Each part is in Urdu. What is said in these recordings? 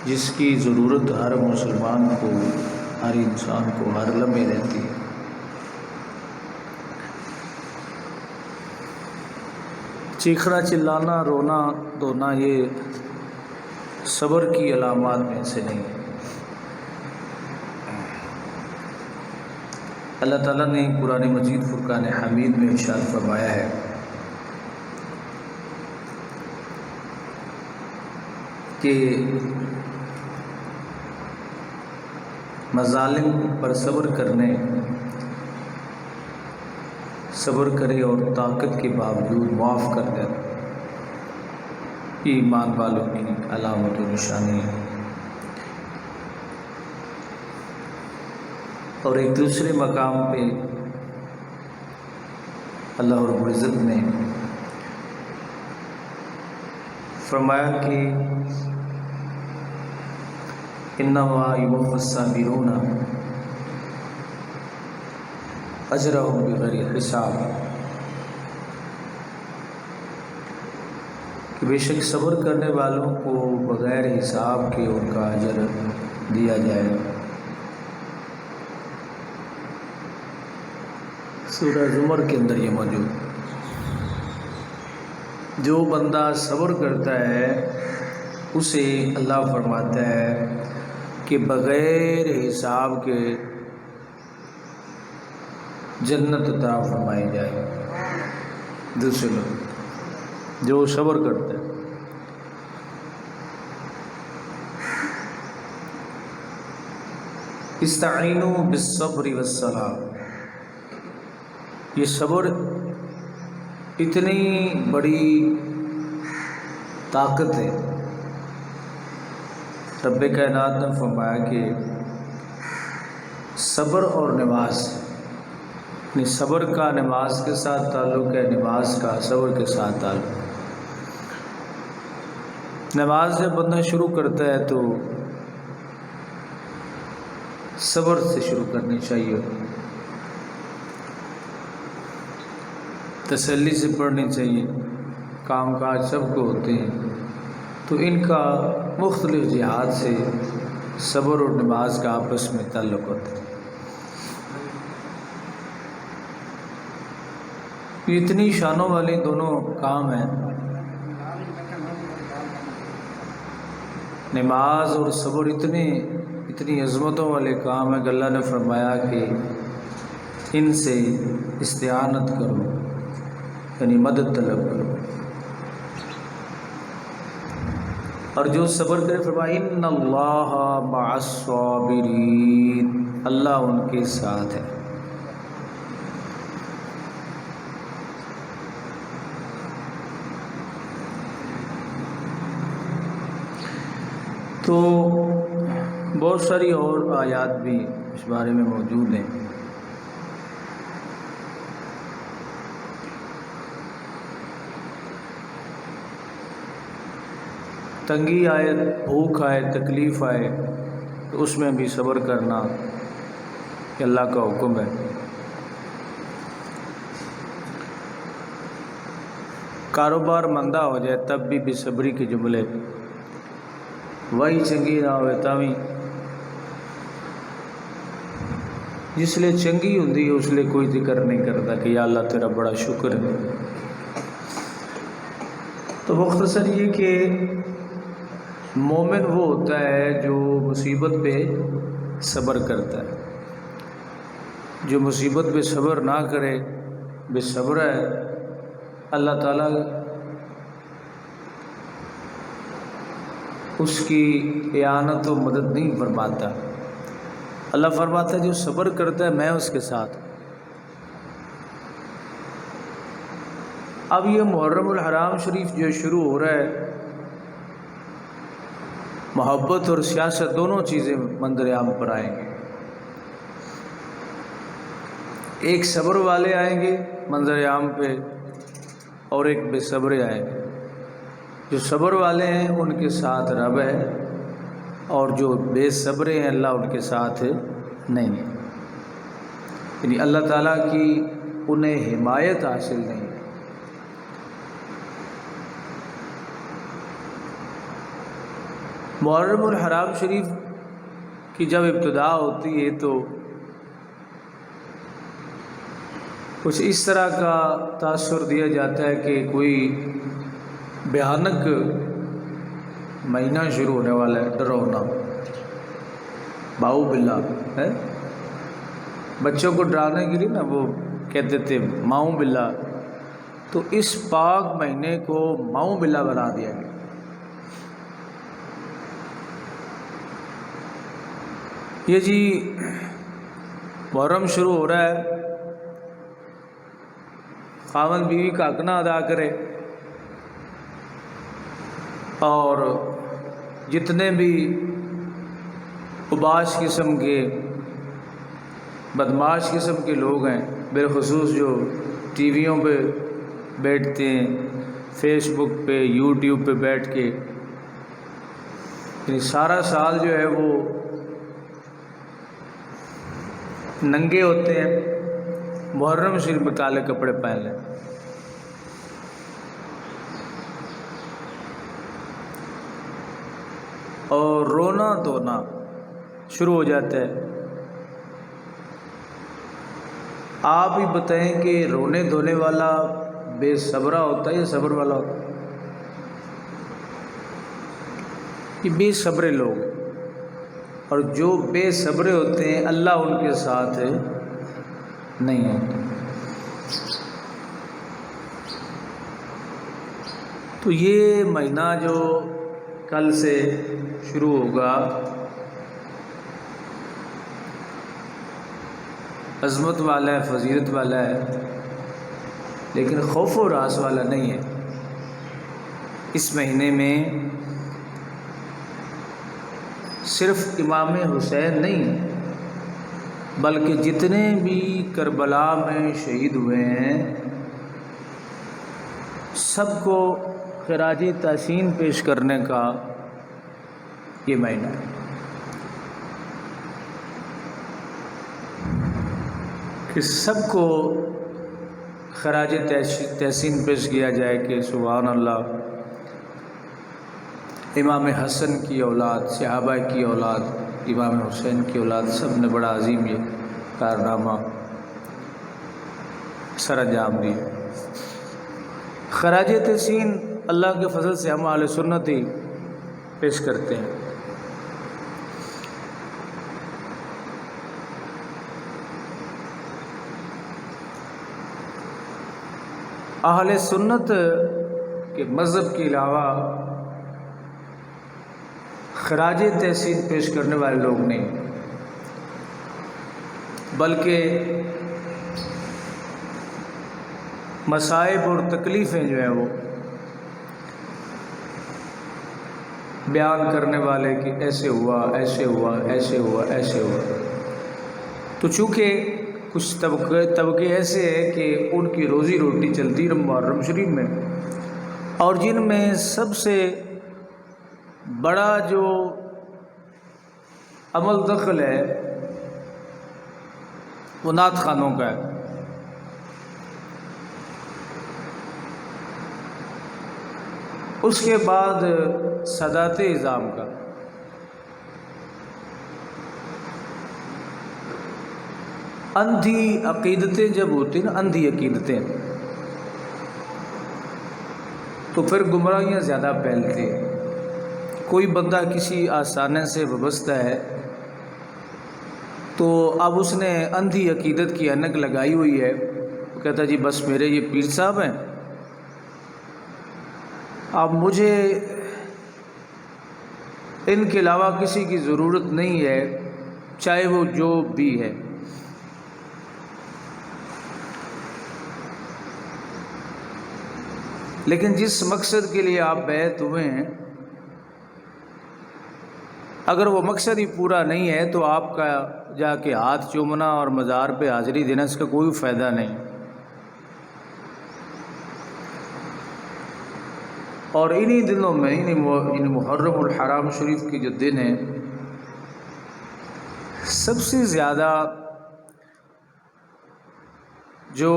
جس کی ضرورت ہر مسلمان کو، ہر انسان کو ہر لمحے رہتی ہے۔ چیخنا، چلانا، رونا دھونا یہ صبر کی علامات میں سے نہیں ہے۔ اللہ تعالیٰ نے قرآن مجید فرقان حمید میں ارشاد فرمایا ہے کہ مظالم پر صبر کرے اور طاقت کے باوجود معاف کر دے، یہ ایمان والوں کی علامت و نشانی ہے۔ اور ایک دوسرے مقام پہ اللہ رب العزت نے فرمایا کہ انما یوفی الصابرون اجرہم بغیر حساب، کہ بے شک صبر کرنے والوں کو بغیر حساب کے ان کا اجر دیا جائے گا۔ سورہ زمر کے اندر یہ موجود۔ جو بندہ صبر کرتا ہے اسے اللہ فرماتا ہے کہ بغیر حساب کے جنت عطا فرمائی جائے۔ دوسرے لوگ جو صبر کرتا ہے، استعینوا بالصبر والصلاۃ، یہ صبر اتنی بڑی طاقت ہے۔ رب کائنات نے فرمایا کہ صبر اور نماز، یعنی صبر کا نماز کے ساتھ تعلق ہے، نماز کا صبر کے ساتھ تعلق۔ نماز جب بندہ شروع کرتا ہے تو صبر سے شروع کرنی چاہیے، تسلی سے پڑھنی چاہیے۔ کام کاج سب کو ہوتے ہیں تو ان کا مختلف جہات سے صبر اور نماز کا آپس میں تعلق ہوتا ہے۔ یہ اتنی شانوں والے دونوں کام ہیں، نماز اور صبر اتنی عظمتوں والے کام ہیں کہ اللہ نے فرمایا کہ ان سے استعانت کرو، یعنی مدد طلب کرو۔ اور جو صبر کرے فرمایا ان اللہ مع الصابرین، اللہ ان کے ساتھ ہے۔ تو بہت ساری اور آیات بھی اس بارے میں موجود ہیں۔ تنگی آئے، بھوک آئے، تکلیف آئے تو اس میں بھی صبر کرنا کہ اللہ کا حکم ہے۔ کاروبار مندہ ہو جائے تب بھی بے صبری کے جملے، وہی چنگی نہ ہوئے تاوی جس لئے چنگی ہوندی ہے اس لئے کوئی ذکر نہیں کرتا کہ یا اللہ تیرا بڑا شکر ہے۔ تو مختصر یہ کہ مومن وہ ہوتا ہے جو مصیبت پہ صبر کرتا ہے، جو مصیبت پہ صبر نہ کرے بے صبر ہے، اللہ تعالیٰ اس کی اعانت و مدد نہیں فرماتا۔ اللہ فرماتا ہے جو صبر کرتا ہے میں اس کے ساتھ۔ اب یہ محرم الحرام شریف جو شروع ہو رہا ہے، محبت اور سیاست دونوں چیزیں منظر عام پر آئیں گے۔ ایک صبر والے آئیں گے منظر عام پہ اور ایک بے صبرے آئیں گے۔ جو صبر والے ہیں ان کے ساتھ رب ہے اور جو بے صبرے ہیں اللہ ان کے ساتھ نہیں ہے، یعنی اللہ تعالیٰ کی انہیں حمایت حاصل نہیں ہے۔ محرم الحرام شریف کی جب ابتدا ہوتی ہے تو کچھ اس طرح کا تاثر دیا جاتا ہے کہ کوئی بھیانک مہینہ شروع ہونے والا ہے، ڈراؤنا باؤ بلا ہے۔ بچوں کو ڈرانے کے لیے نا وہ کہتے تھے ماؤں بلا، تو اس پاک مہینے کو ماؤں بلا بنا دیا گیا۔ یہ جی محرم شروع ہو رہا ہے، خاوند بیوی کا حق نہ ادا کرے، اور جتنے بھی اوباش قسم کے بدماش قسم کے لوگ ہیں، بالخصوص جو ٹی ویوں پہ بیٹھتے ہیں، فیس بک پہ یوٹیوب پہ بیٹھ کے یعنی سارا سال جو ہے وہ ننگے ہوتے ہیں، محرم شریف میں کالے کپڑے پہن لیں۔ اور رونا دھونا شروع ہو جاتا ہے۔ آپ ہی بتائیں کہ رونے دھونے والا بے صبرہ ہوتا ہے یا صبر والا ہوتا ہے؟ یہ بے صبرے لوگ ہیں، اور جو بے صبرے ہوتے ہیں اللہ ان کے ساتھ نہیں ہوتے۔ تو یہ مہینہ جو کل سے شروع ہوگا عظمت والا ہے، فضیلت والا ہے، لیکن خوف و راس والا نہیں ہے۔ اس مہینے میں صرف امام حسین نہیں بلکہ جتنے بھی کربلا میں شہید ہوئے ہیں سب کو خراج تحسین پیش کرنے کا یہ مہینہ ہے۔ کہ سب کو خراج تحسین پیش کیا جائے کہ سبحان اللہ، امام حسن کی اولاد، صحابہ کی اولاد، امام حسین کی اولاد، سب نے بڑا عظیم یہ کارنامہ سر انجام دیا۔ خراج تحسین اللہ کے فضل سے ہم اہل سنت ہی پیش کرتے ہیں۔ اہل سنت کے مذہب کے علاوہ خراج تحسین پیش کرنے والے لوگ نہیں، بلکہ مصائب اور تکلیفیں جو ہیں وہ بیان کرنے والے کہ ایسے ہوا، ایسے ہوا، ایسے ہوا، ایسے ہوا۔ تو چونکہ کچھ طبقے ایسے ہیں کہ ان کی روزی روٹی چلتی محرم شریف میں، اور جن میں سب سے بڑا جو عمل دخل ہے وہ نعت خوانوں کا ہے۔ اس کے بعد سادات اعظام کا، اندھی عقیدتیں جب ہوتی نا، اندھی عقیدتیں، تو پھر گمراہیاں زیادہ پھیلتی ہیں۔ کوئی بندہ کسی آستانے سے وابستہ ہے تو اب اس نے اندھی عقیدت کی اینک لگائی ہوئی ہے، وہ کہتا جی بس میرے یہ پیر صاحب ہیں، اب مجھے ان کے علاوہ کسی کی ضرورت نہیں ہے، چاہے وہ جو بھی ہے۔ لیکن جس مقصد کے لیے آپ بیعت ہوئے ہیں، اگر وہ مقصد ہی پورا نہیں ہے تو آپ کا جا کے ہاتھ چومنا اور مزار پہ حاضری دینا اس کا کوئی فائدہ نہیں۔ اور انہی دنوں میں محرم الحرام شریف کے جو دن ہیں، سب سے زیادہ جو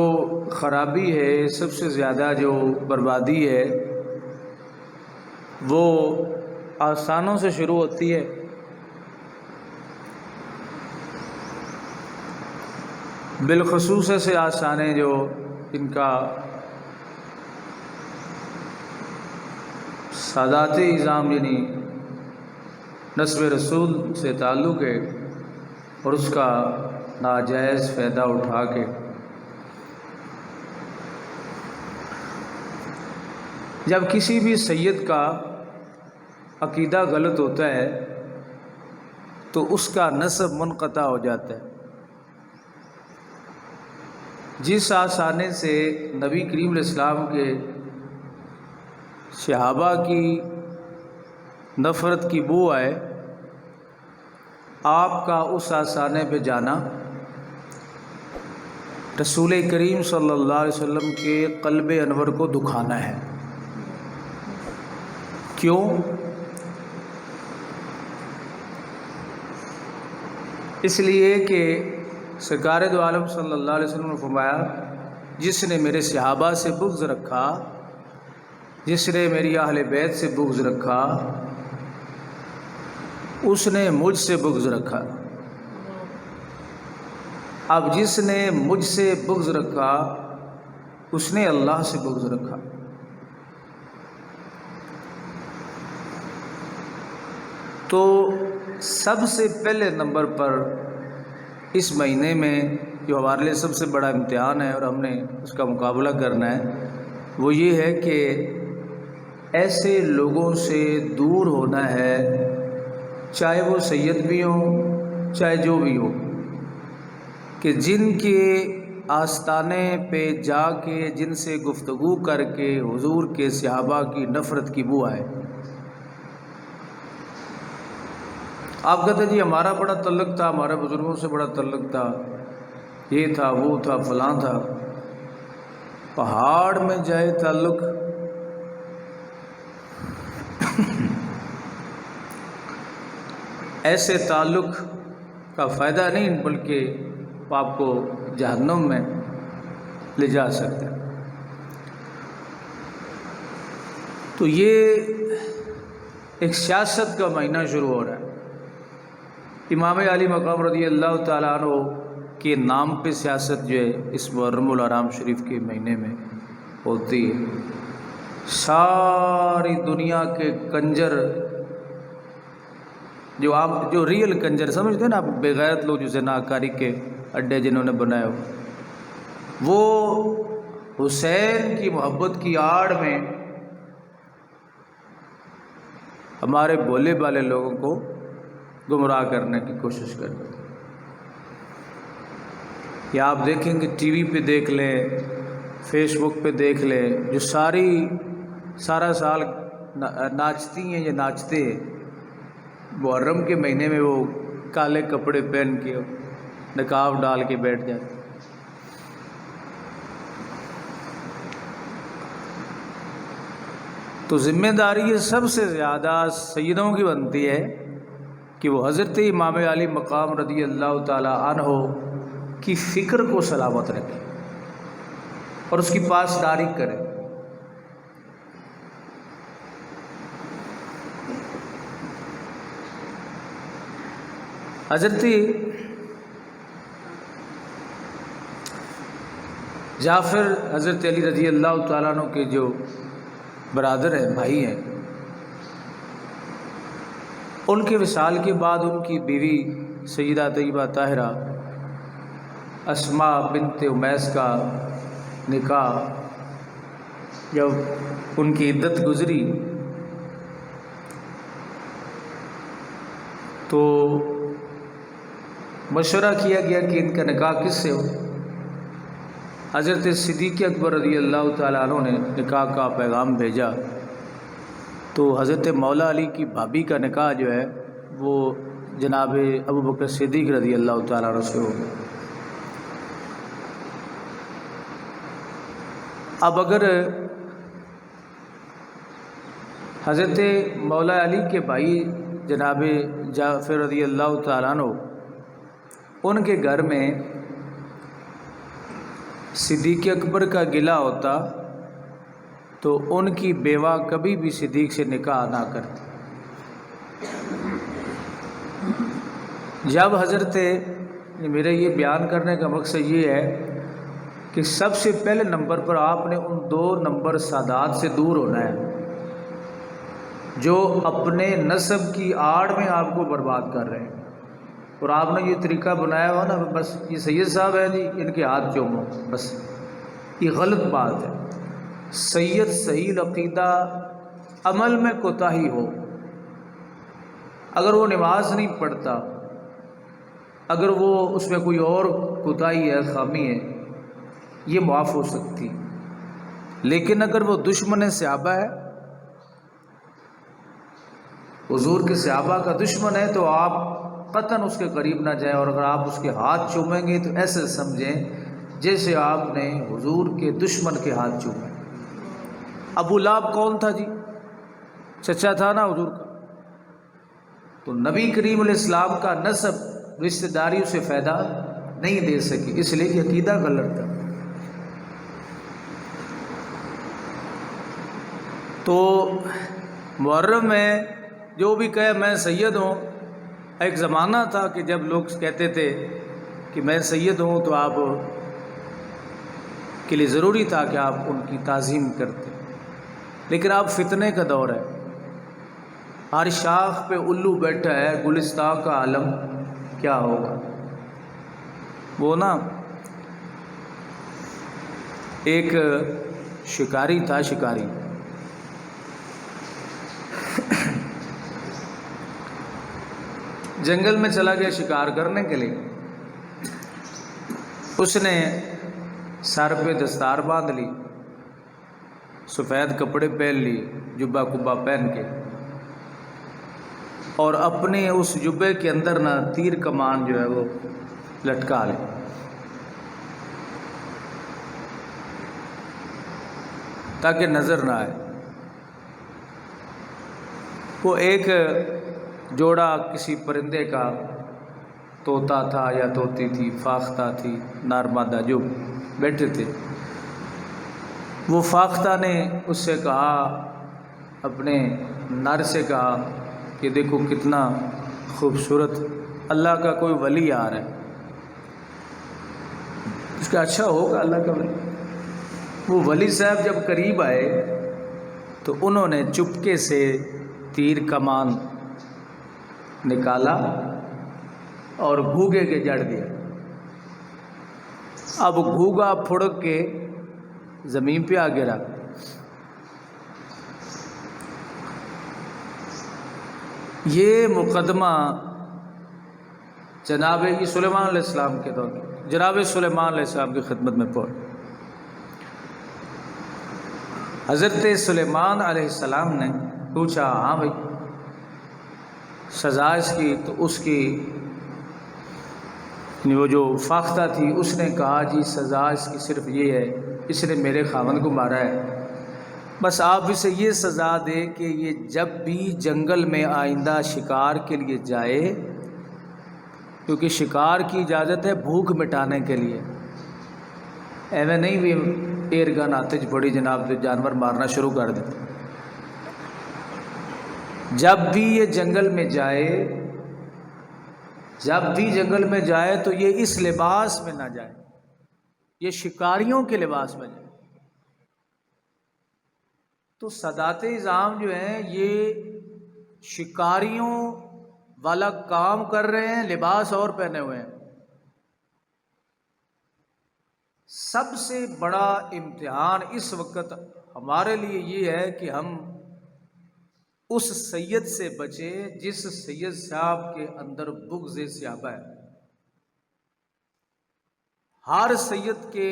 خرابی ہے، سب سے زیادہ جو بربادی ہے، وہ آستانوں سے شروع ہوتی ہے، بالخصوص ایسے آستانے جو ان کا سادات اعظام یعنی نسب رسول سے تعلق ہے، اور اس کا ناجائز فائدہ اٹھا کے جب کسی بھی سید کا عقیدہ غلط ہوتا ہے تو اس کا نسب منقطع ہو جاتا ہے۔ جس آستانے سے نبی کریم علیہ السلام کے صحابہ کی نفرت کی بو آئے، آپ کا اس آستانے پہ جانا رسول کریم صلی اللہ علیہ وسلم کے قلب انور کو دکھانا ہے۔ کیوں؟ اس لیے کہ سرکار دو عالم صلی اللہ علیہ وسلم نے فرمایا، جس نے میرے صحابہ سے بغض رکھا، جس نے میری اہل بیت سے بغض رکھا، اس نے مجھ سے بغض رکھا۔ اب جس نے مجھ سے بغض رکھا اس نے اللہ سے بغض رکھا۔ تو سب سے پہلے نمبر پر اس مہینے میں جو ہمارے لیے سب سے بڑا امتحان ہے اور ہم نے اس کا مقابلہ کرنا ہے، وہ یہ ہے کہ ایسے لوگوں سے دور ہونا ہے، چاہے وہ سید بھی ہوں چاہے جو بھی ہو، کہ جن کے آستانے پہ جا کے جن سے گفتگو کر کے حضور کے صحابہ کی نفرت کی بو آئے۔ آپ کہتے ہیں جی ہمارا بڑا تعلق تھا، ہمارے بزرگوں سے بڑا تعلق تھا، یہ تھا وہ تھا فلاں تھا۔ پہاڑ میں جائے تعلق، ایسے تعلق کا فائدہ نہیں بلکہ آپ کو جہنم میں لے جا سکتا ہے۔ تو یہ ایک سیاست کا مہینہ شروع ہو رہا ہے۔ امام علی مقام رضی اللہ تعالیٰ عنہ کے نام پہ سیاست جو ہے اس محرم الحرام شریف کے مہینے میں ہوتی ہے۔ ساری دنیا کے کنجر جو ریئل کنجر سمجھتے ہیں نا آپ، بے غیرت لوگ جو زناکاری کے اڈے جنہوں نے بنائے ہو، وہ حسین کی محبت کی آڑ میں ہمارے بھولے بھالے لوگوں کو گمراہ کرنے کی کوشش کرتے ہیں۔ یا آپ دیکھیں گے ٹی وی پہ دیکھ لیں، فیس بک پہ دیکھ لیں، جو سارا سال ناچتی ہیں یا ناچتے ہیں، محرم کے مہینے میں وہ کالے کپڑے پہن کے نقاب ڈال کے بیٹھ جاتے۔ تو ذمہ داری یہ سب سے زیادہ سیدوں کی بنتی ہے کہ وہ حضرت امام علی مقام رضی اللہ تعالی عنہ کی فکر کو سلامت رکھے اور اس کی پاسداری کرے۔ حضرت جعفر حضرت علی رضی اللہ تعالیٰ عنہ کے جو برادر ہیں، بھائی ہیں، ان کے وصال کے بعد ان کی بیوی سیدہ طیبہ طاہرہ اسماء بنت امیس کا نکاح جب ان کی عدت گزری تو مشورہ کیا گیا کہ ان کا نکاح کس سے ہو۔ حضرت صدیق اکبر رضی اللہ تعالیٰ عنہ نے نکاح کا پیغام بھیجا تو حضرت مولا علی کی بھابھی کا نکاح جو ہے وہ جناب ابو بکر صدیق رضی اللہ تعالیٰ عنہ سے ہو گیا۔ اب اگر حضرت مولا علی کے بھائی جناب جعفر رضی اللہ تعالیٰ عنہ ان کے گھر میں صدیق اکبر کا گلہ ہوتا تو ان کی بیوہ کبھی بھی صدیق سے نکاح نہ کرتی۔ جب حضرت میرے یہ بیان کرنے کا مقصد یہ ہے کہ سب سے پہلے نمبر پر آپ نے ان 2 نمبر سادات سے دور ہونا ہے جو اپنے نسب کی آڑ میں آپ کو برباد کر رہے ہیں، اور آپ نے یہ طریقہ بنایا ہوا نا، بس یہ سید صاحب ہیں جی ان کے ہاتھ چومو، بس یہ غلط بات ہے۔ سید صحیح عقیدہ عمل میں کوتاہی ہو، اگر وہ نماز نہیں پڑھتا، اگر وہ اس میں کوئی اور کوتاہی ہے، خامی ہے، یہ معاف ہو سکتی، لیکن اگر وہ دشمن صحابہ ہے، حضور کے صحابہ کا دشمن ہے، تو آپ قطعاً اس کے قریب نہ جائیں، اور اگر آپ اس کے ہاتھ چومیں گے تو ایسے سمجھیں جیسے آپ نے حضور کے دشمن کے ہاتھ چومے۔ ابو لہب کون تھا جی؟ چچا تھا نا حضور کا، تو نبی کریم علیہ السلام کا نسب رشتہ داری اسے فائدہ نہیں دے سکی، اس لیے کہ عقیدہ غلط تھا۔ تو محرم میں جو بھی کہے میں سید ہوں، ایک زمانہ تھا کہ جب لوگ کہتے تھے کہ میں سید ہوں تو آپ کے لیے ضروری تھا کہ آپ ان کی تعظیم کرتے، لیکن اب فتنے کا دور ہے، ہر شاخ پہ الو بیٹھا ہے، گلستان کا عالم کیا ہوگا۔ وہ نا ایک شکاری تھا، شکاری جنگل میں چلا گیا شکار کرنے کے لیے، اس نے سر پہ دستار باندھ لی، سفید کپڑے پہن لی، جبہ کبا پہن کے، اور اپنے اس جبے کے اندر نا تیر کمان جو ہے وہ لٹکا لی، تاکہ نظر نہ آئے۔ وہ ایک جوڑا کسی پرندے کا، طوطا تھا یا طوطی تھی، فاختہ تھی، نر مادہ جو بیٹھے تھے، وہ فاختہ نے اس سے کہا، اپنے نر سے کہا کہ دیکھو کتنا خوبصورت اللہ کا کوئی ولی آ رہا ہے۔ اس کا اچھا ہوگا اللہ کا ولی۔ وہ ولی صاحب جب قریب آئے تو انہوں نے چپکے سے تیر کمان نکالا اور گھوگے کے جڑ دیا۔ اب گھوگا پھڑک کے زمین پہ آ گرا۔ یہ مقدمہ جناب سلیمان علیہ السلام کے دور میں، جناب سلیمان علیہ السلام کی خدمت میں پہنچ۔ حضرت سلیمان علیہ السلام نے پوچھا، ہاں بھائی سزا اس کی؟ تو اس کی وہ جو فاختہ تھی اس نے کہا جی سزا اس کی صرف یہ ہے، اس نے میرے خاوند کو مارا ہے، بس آپ اسے یہ سزا دے کہ یہ جب بھی جنگل میں آئندہ شکار کے لیے جائے، کیونکہ شکار کی اجازت ہے بھوک مٹانے کے لیے، ایویں نہیں بھی ایئر گن آتش پڑی جناب تو جانور مارنا شروع کر دے۔ جب بھی یہ جنگل میں جائے، جب بھی جنگل میں جائے تو یہ اس لباس میں نہ جائے، یہ شکاریوں کے لباس میں جائے۔ تو سادات اعظام جو ہیں یہ شکاریوں والا کام کر رہے ہیں، لباس اور پہنے ہوئے ہیں۔ سب سے بڑا امتحان اس وقت ہمارے لیے یہ ہے کہ ہم اس سید سے بچے جس سید صاحب کے اندر بغض صحابہ ہے۔ ہر سید کے،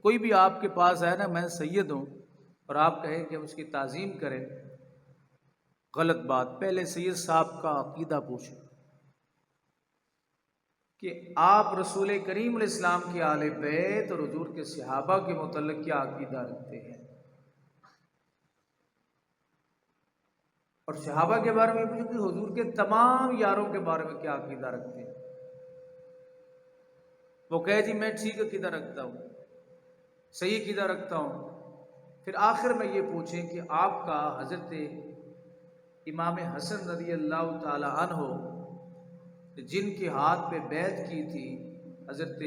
کوئی بھی آپ کے پاس ہے نا میں سید ہوں اور آپ کہیں کہ اس کی تعظیم کریں، غلط بات۔ پہلے سید صاحب کا عقیدہ پوچھیں کہ آپ رسول کریم علیہ السلام کے آل بیت اور حضور کے صحابہ کے متعلق کیا عقیدہ رکھتے ہیں، اور صحابہ کے بارے میں پوچھیں کہ حضور کے تمام یاروں کے بارے میں کیا عقیدہ رکھتے ہیں۔ وہ کہے جی میں ٹھیک عقیدہ رکھتا ہوں، صحیح عقیدہ رکھتا ہوں۔ پھر آخر میں یہ پوچھیں کہ آپ کا حضرت امام حسن رضی اللہ تعالی عنہ جن کے ہاتھ پہ بیعت کی تھی حضرت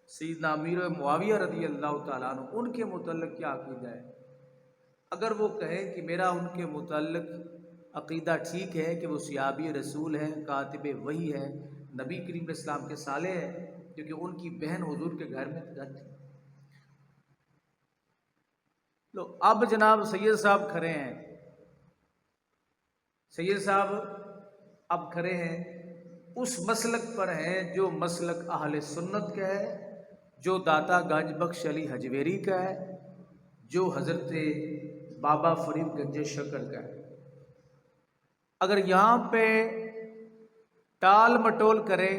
سیدنا امیر معاویہ رضی اللہ تعالیٰ عنہ، ان کے متعلق کیا عقیدہ ہے؟ اگر وہ کہیں کہ میرا ان کے متعلق عقیدہ ٹھیک ہے کہ وہ صحابی رسول ہیں، کاتب وحی ہے، نبی کریم علیہ السلام کے صالح ہیں، کیونکہ ان کی بہن حضور کے گھر میں گھر تھی۔ لو اب جناب سید صاحب کھڑے ہیں، سید صاحب اب کھڑے ہیں اس مسلک پر ہیں جو مسلک اہل سنت کا ہے، جو داتا گنج بخش علی حجویری کا ہے، جو حضرت بابا فرید گنج شکر کا ہے۔ اگر یہاں پہ ٹال مٹول کرے،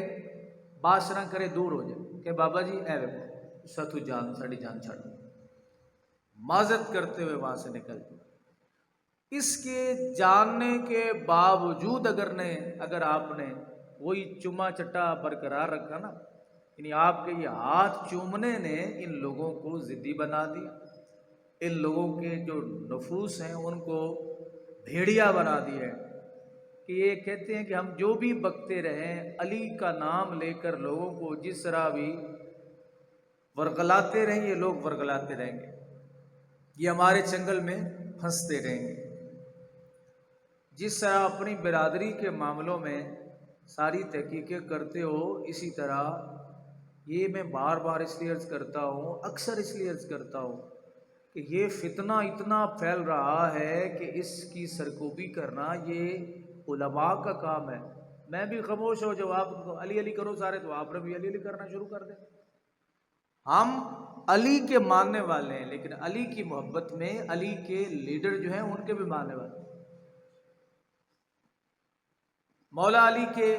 باس نہ کرے، دور ہو جائے کہ بابا جی اے ویکھو ساتو جان ساڑی جان چھڑ، معذرت کرتے ہوئے وہاں سے نکل جائے۔ اس کے جاننے کے باوجود اگر آپ نے وہی چما چٹا برقرار رکھا نا، یعنی آپ کے یہ ہاتھ چومنے نے ان لوگوں کو ضدی بنا دیا، ان لوگوں کے جو نفوس ہیں ان کو بھیڑیا بنا دیا ہے کہ یہ کہتے ہیں کہ ہم جو بھی بکتے رہیں علی کا نام لے کر لوگوں کو جس طرح بھی ورغلاتے رہیں، یہ لوگ ورغلاتے رہیں گے، یہ ہمارے چنگل میں پھنستے رہیں گے۔ جس طرح اپنی برادری کے معاملوں میں ساری تحقیقیں کرتے ہو، اسی طرح یہ میں بار بار اس لیے عرض کرتا ہوں، اکثر اس لیے عرض کرتا ہوں کہ یہ فتنہ اتنا پھیل رہا ہے کہ اس کی سرکوبی کرنا یہ علماء کا کام ہے۔ میں بھی خاموش ہو، جب آپ علی علی کرو سارے تو آپ نے بھی علی علی کرنا شروع کر دیں۔ ہم علی کے ماننے والے ہیں، لیکن علی کی محبت میں علی کے لیڈر جو ہیں ان کے بھی ماننے والے ہیں، مولا علی کے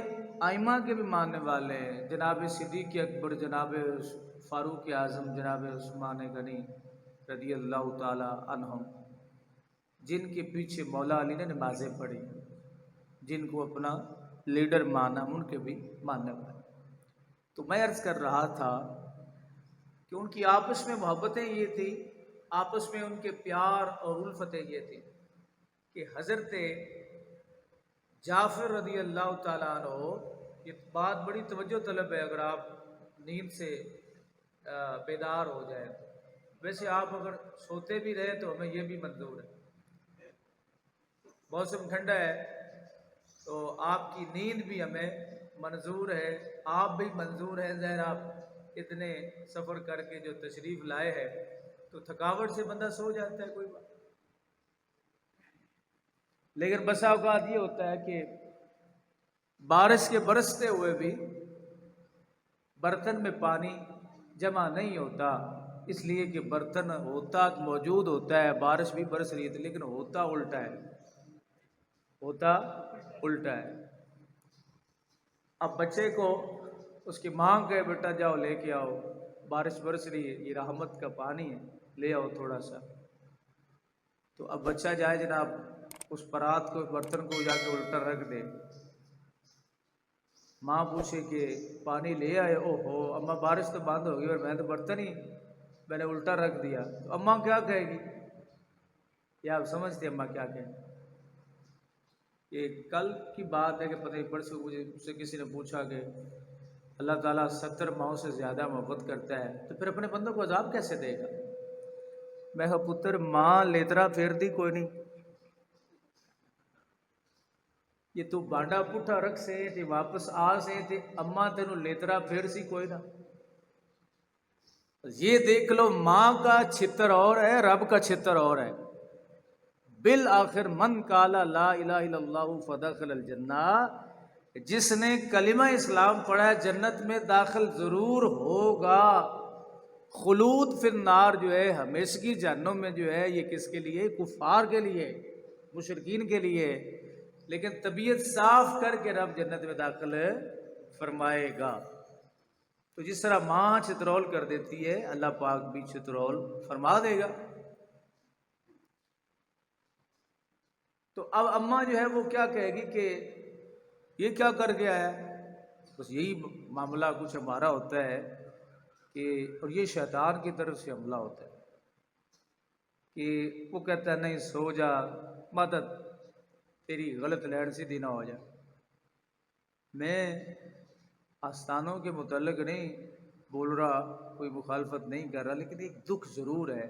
ائمہ کے بھی ماننے والے ہیں، جناب صدیق اکبر، جناب فاروق اعظم، جناب عثمان غنی رضی اللہ تعالی عنہم، جن کے پیچھے مولا علی نے نمازیں پڑھی، جن کو اپنا لیڈر مانا، ان کے بھی ماننے والے۔ تو میں عرض کر رہا تھا کہ ان کی آپس میں محبتیں یہ تھی، آپس میں ان کے پیار اور الفتیں یہ تھی کہ حضرت جعفر رضی اللہ تعالیٰ عنہ، یہ بات بڑی توجہ طلب ہے اگر آپ نیند سے بیدار ہو جائیں، ویسے آپ اگر سوتے بھی رہے تو ہمیں یہ بھی منظور ہے، موسم ٹھنڈا ہے تو آپ کی نیند بھی ہمیں منظور ہے، آپ بھی منظور ہیں، ظاہر آپ اتنے سفر کر کے جو تشریف لائے ہیں تو تھکاوٹ سے بندہ سو جاتا ہے، کوئی بات، لیکن بسا اوقات یہ ہوتا ہے کہ بارش کے برستے ہوئے بھی برتن میں پانی جمع نہیں ہوتا، اس لیے کہ برتن ہوتا موجود ہوتا ہے، بارش بھی برس رہی ہے، لیکن ہوتا الٹا ہے، ہوتا الٹا ہے۔ اب بچے کو اس کی ماں کہے بیٹا جاؤ لے کے آؤ، بارش برس رہی ہے، یہ رحمت کا پانی ہے، لے آؤ تھوڑا سا، تو اب بچہ جائے جناب اس پرات کو، برتن کو جا کے الٹا رکھ دے، ماں پوچھے کہ پانی لے آئے، او ہو اماں بارش تو بند ہو گئی اور میں تو برتن ہی میں نے الٹا رکھ دیا، تو اماں کیا کہے گی؟ یا آپ سمجھتے اماں کیا کہیں؟ یہ کل کی بات ہے کہ پتہ نہیں پرسوں مجھے اس سے کسی نے پوچھا کہ اللہ تعالیٰ 70 ماؤں سے زیادہ محبت کرتا ہے تو پھر اپنے بندوں کو عذاب کیسے دے گا؟ میں کہا پتر ماں لیترا پھیر دی کوئی نہیں، یہ تو بانڈا پٹھا رکھ سے تے واپس آ سے تے اماں تینوں لیترا پھیر سی کوئی نہ، یہ دیکھ لو ماں کا چھتر اور ہے، رب کا چھتر اور ہے۔ بالآخر من قال لا الہ الا اللہ فدخل الجنہ، جس نے کلمہ اسلام پڑھا ہے جنت میں داخل ضرور ہوگا۔ خلود فی النار جو ہے ہمیشگی جہنم میں جو ہے یہ کس کے لیے؟ کفار کے لیے، مشرکین کے لیے، لیکن طبیعت صاف کر کے رب جنت میں داخل فرمائے گا۔ تو جس طرح ماں چترول کر دیتی ہے، اللہ پاک بھی چترول فرما دے گا۔ تو اب اماں جو ہے وہ کیا کہے گی کہ یہ کیا کر گیا ہے؟ بس یہی معاملہ کچھ ہمارا ہوتا ہے کہ، اور یہ شیطان کی طرف سے حملہ ہوتا ہے کہ وہ کہتا ہے نہیں سو جا، مدد تیری غلط لہر سیدھی نہ ہو جائے، میں آستانوں کے متعلق نہیں بول رہا، کوئی مخالفت نہیں کر رہا، لیکن ایک دکھ ضرور ہے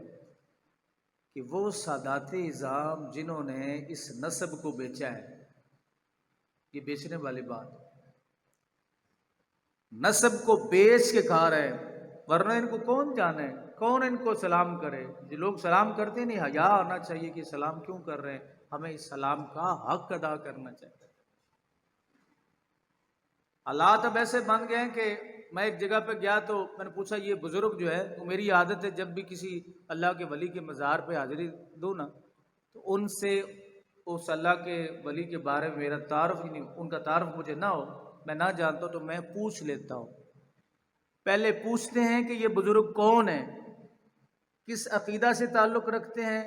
کہ وہ سادات اعظام جنہوں نے اس نسب کو بیچا ہے، یہ بیچنے والی بات، نسب کو بیچ کے کھا رہے ہیں، ورنہ ان کو کون جانے، کون ان کو سلام کرے؟ جو لوگ سلام کرتے نہیں، حیا آنا چاہیے کہ سلام کیوں کر رہے ہیں، ہمیں اس سلام کا حق ادا کرنا چاہیے۔ حالات اب ایسے بن گئے ہیں کہ میں ایک جگہ پہ گیا تو میں نے پوچھا یہ بزرگ جو ہے، تو میری عادت ہے جب بھی کسی اللہ کے ولی کے مزار پہ حاضری دوں نا تو ان سے اس اللہ کے ولی کے بارے میں میرا تعارف ہی نہیں، ان کا تعارف مجھے نہ ہو، میں نہ جانتا تو میں پوچھ لیتا ہوں۔ پہلے پوچھتے ہیں کہ یہ بزرگ کون ہیں، کس عقیدہ سے تعلق رکھتے ہیں،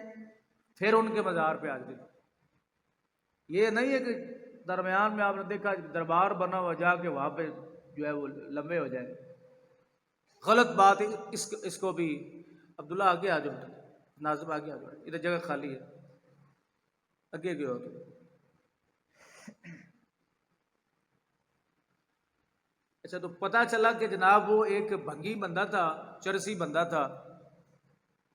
پھر ان کے مزار پہ حاضری دوں۔ یہ نہیں ہے کہ درمیان میں آپ نے دیکھا دربار بنا ہوا، جا کے وہاں پہ جو ہے وہ لمبے ہو جائیں، غلط بات ہے۔ اس کو بھی عبداللہ آگے آ جاؤ، ناظم آگے آ جاؤ، ادھر جگہ خالی ہے، آگے گئے ہو تو۔ اچھا، تو پتہ چلا کہ جناب وہ ایک بھنگی بندہ تھا، چرسی بندہ تھا،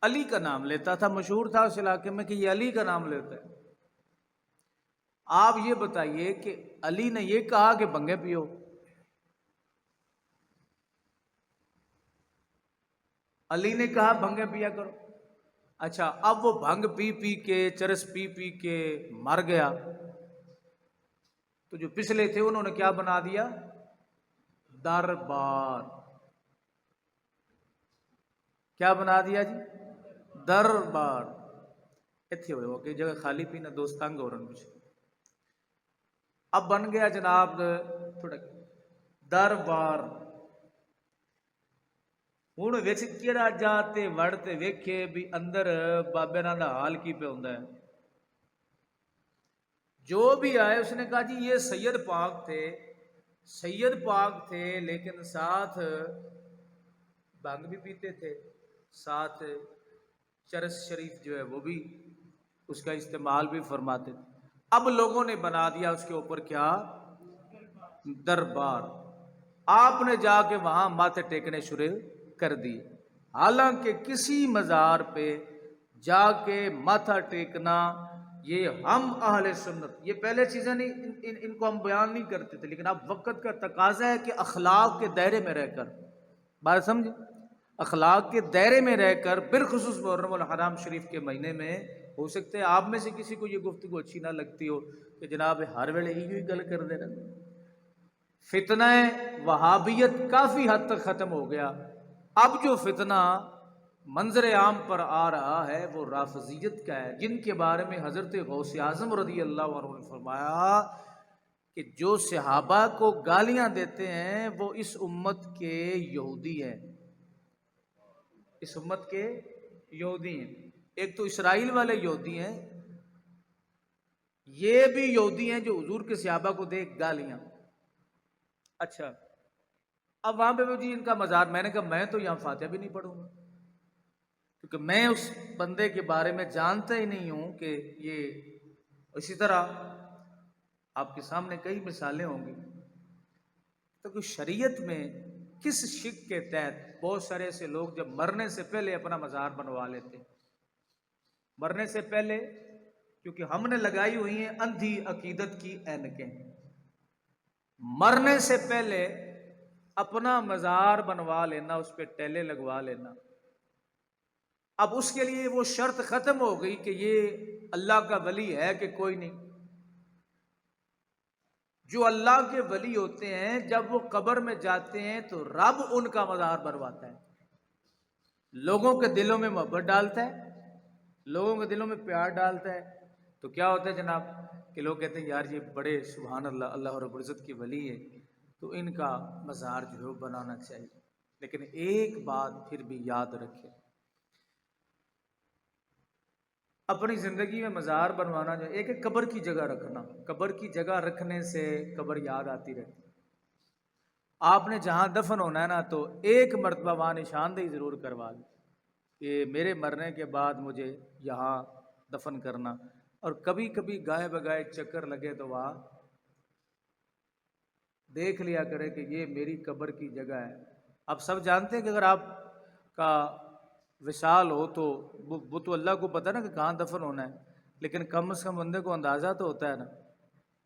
علی کا نام لیتا تھا، مشہور تھا اس علاقے میں کہ یہ علی کا نام لیتا ہے۔ آپ یہ بتائیے کہ علی نے یہ کہا کہ بھنگے پیو؟ علی نے کہا بھنگے پیا کرو؟ اچھا، اب وہ بھنگ پی پی کے، چرس پی پی کے مر گیا، تو جو پچھلے تھے انہوں نے کیا بنا دیا؟ دربار۔ کیا بنا دیا جی؟ دربار۔ اتنے ہوئے ہو کہ جگہ خالی پی نہ دوست تنگ ہو رہے ہیں۔ اب بن گیا جناب تھوڑا دربار۔ ہوں وچ کیڑا جاتے وڑتے ویکھے بھی اندر بابے نال دا حال کی پہ ہوندا ہے۔ جو بھی آئے اس نے کہا جی یہ سید پاک تھے، سید پاک تھے، لیکن ساتھ بھنگ بھی پیتے تھے، ساتھ چرس شریف جو ہے وہ بھی اس کا استعمال بھی فرماتے تھے۔ اب لوگوں نے بنا دیا اس کے اوپر کیا؟ دربار۔ آپ نے جا کے وہاں ماتھے ٹیکنے شروع کر دیے، حالانکہ کسی مزار پہ جا کے ماتھا ٹیکنا یہ ہم اہل سنت، یہ پہلے چیزیں نہیں ان کو ہم بیان نہیں کرتے تھے، لیکن اب وقت کا تقاضا ہے کہ اخلاق کے دائرے میں رہ کر، بات سمجھے، اخلاق کے دائرے میں رہ کر، بالخصوص محرم الحرام شریف کے مہینے میں، ہو سکتے ہیں آپ میں سے کسی کو یہ گفتگو اچھی نہ لگتی ہو کہ جناب ہر ویلے ہی گل کر دے رہے۔ فتنہ وہابیت کافی حد تک ختم ہو گیا، اب جو فتنہ منظر عام پر آ رہا ہے وہ رافضیت کا ہے، جن کے بارے میں حضرت غوث اعظم رضی اللہ عنہ نے فرمایا کہ جو صحابہ کو گالیاں دیتے ہیں وہ اس امت کے یہودی ہیں، اس امت کے یہودی ہیں۔ ایک تو اسرائیل والے یہودی ہیں، یہ بھی یہودی ہیں جو حضور کے صحابہ کو دے گالیاں۔ اچھا، اب وہاں پہ جی ان کا مزار، میں نے کہا میں تو یہاں فاتحہ بھی نہیں پڑھوں گا، کیونکہ میں اس بندے کے بارے میں جانتا ہی نہیں ہوں کہ یہ۔ اسی طرح آپ کے سامنے کئی مثالیں ہوں گی، تو کہ شریعت میں کس شک کے تحت بہت سارے ایسے لوگ جب مرنے سے پہلے اپنا مزار بنوا لیتے، مرنے سے پہلے، کیونکہ ہم نے لگائی ہوئی ہیں اندھی عقیدت کی اینکیں، مرنے سے پہلے اپنا مزار بنوا لینا، اس پہ ٹیلے لگوا لینا۔ اب اس کے لیے وہ شرط ختم ہو گئی کہ یہ اللہ کا ولی ہے کہ کوئی نہیں۔ جو اللہ کے ولی ہوتے ہیں جب وہ قبر میں جاتے ہیں تو رب ان کا مزار بنواتا ہے، لوگوں کے دلوں میں محبت ڈالتا ہے، لوگوں کے دلوں میں پیار ڈالتا ہے، تو کیا ہوتا ہے جناب کہ لوگ کہتے ہیں یار یہ بڑے سبحان اللہ، اللہ رب العزت کی ولی ہے، تو ان کا مزار جو ہے وہ بنانا چاہیے۔ لیکن ایک بات پھر بھی یاد رکھیں، اپنی زندگی میں مزار بنوانا جو ایک قبر کی جگہ رکھنا، قبر کی جگہ رکھنے سے قبر یاد آتی رہتی۔ آپ نے جہاں دفن ہونا ہے نا تو ایک مرتبہ وہاں نشاندہی ضرور کروا دیں کہ میرے مرنے کے بعد مجھے یہاں دفن کرنا، اور کبھی کبھی گائے بگائے چکر لگے تو وہاں دیکھ لیا کرے کہ یہ میری قبر کی جگہ ہے۔ آپ سب جانتے ہیں کہ اگر آپ کا وصال ہو تو وہ تو اللہ کو پتہ نا کہ کہاں دفن ہونا ہے، لیکن کم از کم بندے کو اندازہ تو ہوتا ہے نا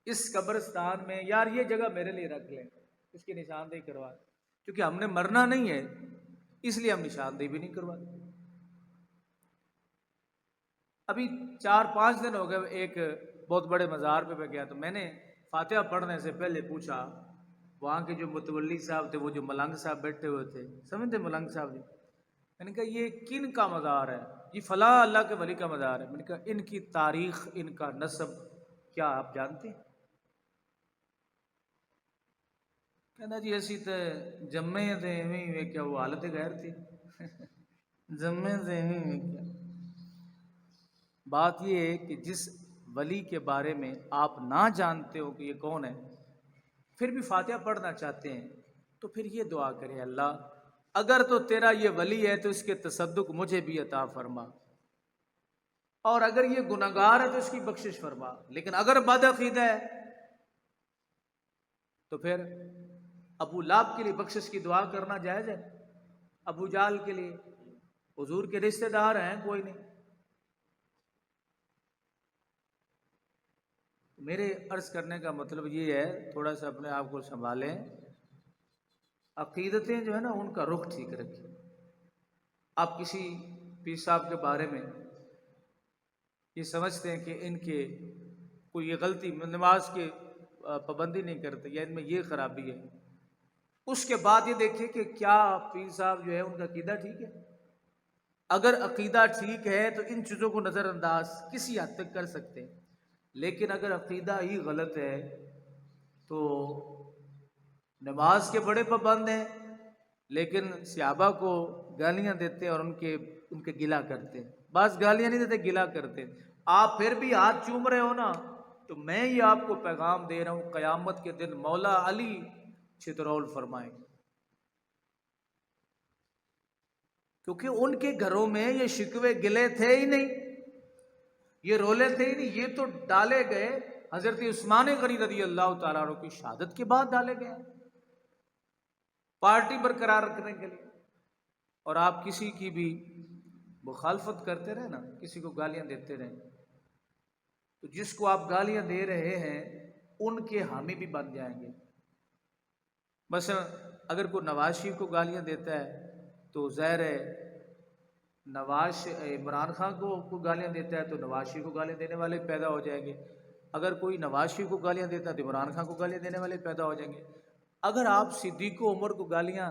اس قبرستان میں یار یہ جگہ میرے لیے رکھ لیں، اس کی نشاندہی کروا، کیونکہ ہم نے مرنا نہیں ہے اس لیے ہم نشاندہی بھی نہیں کرواتے۔ ابھی 4-5 دن ہو گئے، ایک بہت بڑے مزار پہ گیا تو میں نے فاتحہ پڑھنے سے پہلے پوچھا وہاں کے جو متولی صاحب تھے، وہ جو ملنگ صاحب بیٹھے ہوئے تھے، سمجھتے ملنگ صاحب جی، میں نے کہا یہ کن کا مزار ہے؟ یہ فلاں اللہ کے ولی کا مزار ہے۔ میں نے کہا ان کی تاریخ، ان کا نسب کیا آپ جانتے ہیں؟ کہنا جی اسی تے جمے تھے ایویں کیا وہ حالت غیر تھی جمے تھے ایویں کیا۔ بات یہ ہے کہ جس ولی کے بارے میں آپ نہ جانتے ہو کہ یہ کون ہے، پھر بھی فاتحہ پڑھنا چاہتے ہیں تو پھر یہ دعا کرے، اللہ اگر تو تیرا یہ ولی ہے تو اس کے تصدق مجھے بھی عطا فرما، اور اگر یہ گناہگار ہے تو اس کی بخشش فرما، لیکن اگر بد عقیدہ ہے تو پھر ابو لہب کے لیے بخشش کی دعا کرنا جائز ہے، ابو جہل کے لیے، حضور کے رشتہ دار ہیں کوئی نہیں۔ میرے عرض کرنے کا مطلب یہ ہے تھوڑا سا اپنے آپ کو سنبھالیں، عقیدتیں جو ہے نا ان کا رخ ٹھیک رکھیں۔ آپ کسی پیر صاحب کے بارے میں یہ سمجھتے ہیں کہ ان کے کوئی یہ غلطی، نماز کے پابندی نہیں کرتے یا ان میں یہ خرابی ہے، اس کے بعد یہ دیکھیں کہ کیا پیر صاحب جو ہے ان کا عقیدہ ٹھیک ہے۔ اگر عقیدہ ٹھیک ہے تو ان چیزوں کو نظر انداز کسی حد تک کر سکتے ہیں، لیکن اگر عقیدہ ہی غلط ہے تو نماز کے بڑے پابند ہیں لیکن صحابہ کو گالیاں دیتے ہیں اور ان کے گلا کرتے ہیں، بعض گالیاں نہیں دیتے گلا کرتے ہیں۔ آپ پھر بھی ہاتھ چوم رہے ہو نا، تو میں یہ آپ کو پیغام دے رہا ہوں قیامت کے دن مولا علی چترول فرمائیں گے، کیونکہ ان کے گھروں میں یہ شکوے گلے تھے ہی نہیں، یہ رولے تھے ہی نہیں، یہ تو ڈالے گئے حضرت عثمان غنی رضی اللہ تعالیٰ عنہ کی شہادت کے بعد ڈالے گئے پارٹی برقرار رکھنے کے لیے۔ اور آپ کسی کی بھی مخالفت کرتے رہے نا، کسی کو گالیاں دیتے رہے، تو جس کو آپ گالیاں دے رہے ہیں ان کے حامی بھی بن جائیں گے۔ بس اگر کوئی نواز شریف کو گالیاں دیتا ہے تو ظاہر ہے عمران خان کو گالیاں دیتا ہے تو نواز شریف کو گالیاں دینے والے پیدا ہو جائیں گے، اگر کوئی نواز شریف کو گالیاں دیتا ہے تو عمران خان کو گالیاں دینے والے پیدا ہو جائیں گے۔ اگر آپ صدیق و عمر کو گالیاں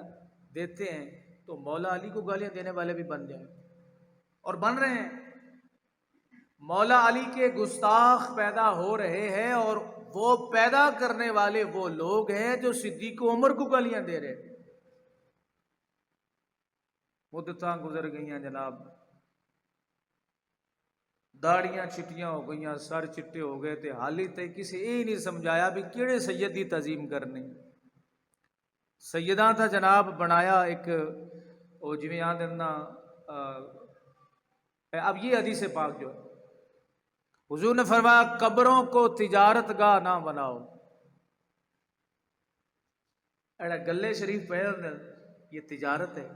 دیتے ہیں تو مولا علی کو گالیاں دینے والے بھی بن جائیں، اور بن رہے ہیں۔ مولا علی کے گستاخ پیدا ہو رہے ہیں، اور وہ پیدا کرنے والے وہ لوگ ہیں جو صدیق و عمر کو گالیاں دے رہے ہیں۔ مدتاں گزر گئیاں جناب، داڑیاں چٹیاں ہو گئیاں، سر چٹے ہو گئے تھے، حالی تے کسی یہ نہیں سمجھایا بھی کیڑے سید دی تعظیم کرنی۔ سیداں تھا جناب بنایا ایک وہ جویں یہاں دینا۔ اب یہ حدیث پاک جو ہے حضور نے فرمایا قبروں کو تجارت گاہ نہ بناؤ۔ ایڑا گلے شریف پہ یہ تجارت ہے۔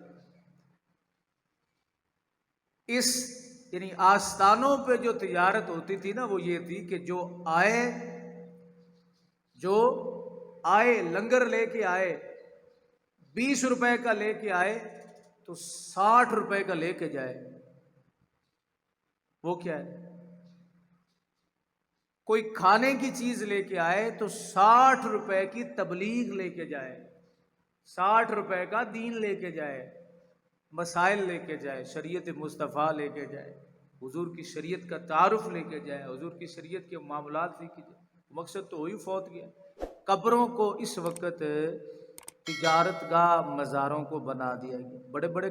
اس یعنی آستانوں پہ جو تجارت ہوتی تھی نا وہ یہ تھی کہ جو آئے لنگر لے کے آئے 20 روپے کا لے کے آئے تو 60 روپے کا لے کے جائے۔ وہ کیا ہے؟ کوئی کھانے کی چیز لے کے آئے تو 60 روپے کی تبلیغ لے کے جائے، 60 روپے کا دین لے کے جائے، مسائل لے کے جائے، شریعت مصطفیٰ لے کے جائے، حضور کی شریعت کا تعارف لے کے جائے، حضور کی شریعت کے معاملات سیکھی جائے۔ مقصد تو وہی فوت گیا۔ قبروں کو اس وقت تجارت گاہ مزاروں کو بنا دیا گیا، بڑے بڑے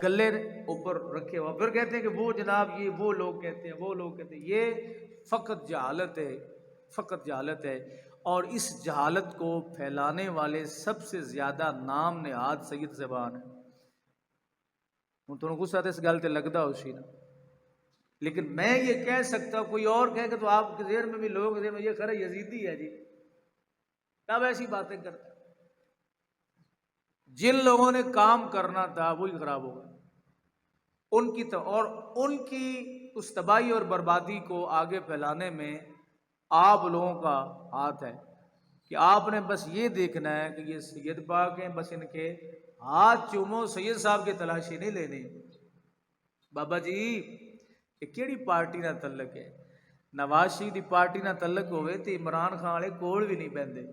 گلے اوپر رکھے ہوا، پھر کہتے ہیں کہ وہ جناب یہ وہ لوگ کہتے ہیں، وہ لوگ کہتے ہیں۔ یہ فقط جہالت ہے، فقط جہالت ہے، اور اس جہالت کو پھیلانے والے سب سے زیادہ نام نہاد سید زبان ہے۔ ہوں تو غصہ تو اس گل تے لگتا ہو سی نا، لیکن میں یہ کہہ سکتا ہوں، کوئی اور کہے کہ تو آپ کے ذہن میں بھی لوگ یہ خرا یزیدی ہے جی، تب ایسی باتیں کرتے. جن لوگوں نے کام کرنا تھا وہی خراب ہوگا. ان کی اور ان کی اس تباہی اور بربادی کو آگے پھیلانے میں آپ لوگوں کا ہاتھ ہے کہ آپ نے بس یہ دیکھنا ہے کہ یہ سید پاک ہیں، بس ان کے ہاتھ چومو، سید صاحب کی تلاشی نہیں لینی. بابا جی یہ کیڑی پارٹی نہ تعلق ہے؟ نواز شریف دی پارٹی نہ تعلق ہوئے تو عمران خان والے کول بھی نہیں بہندے،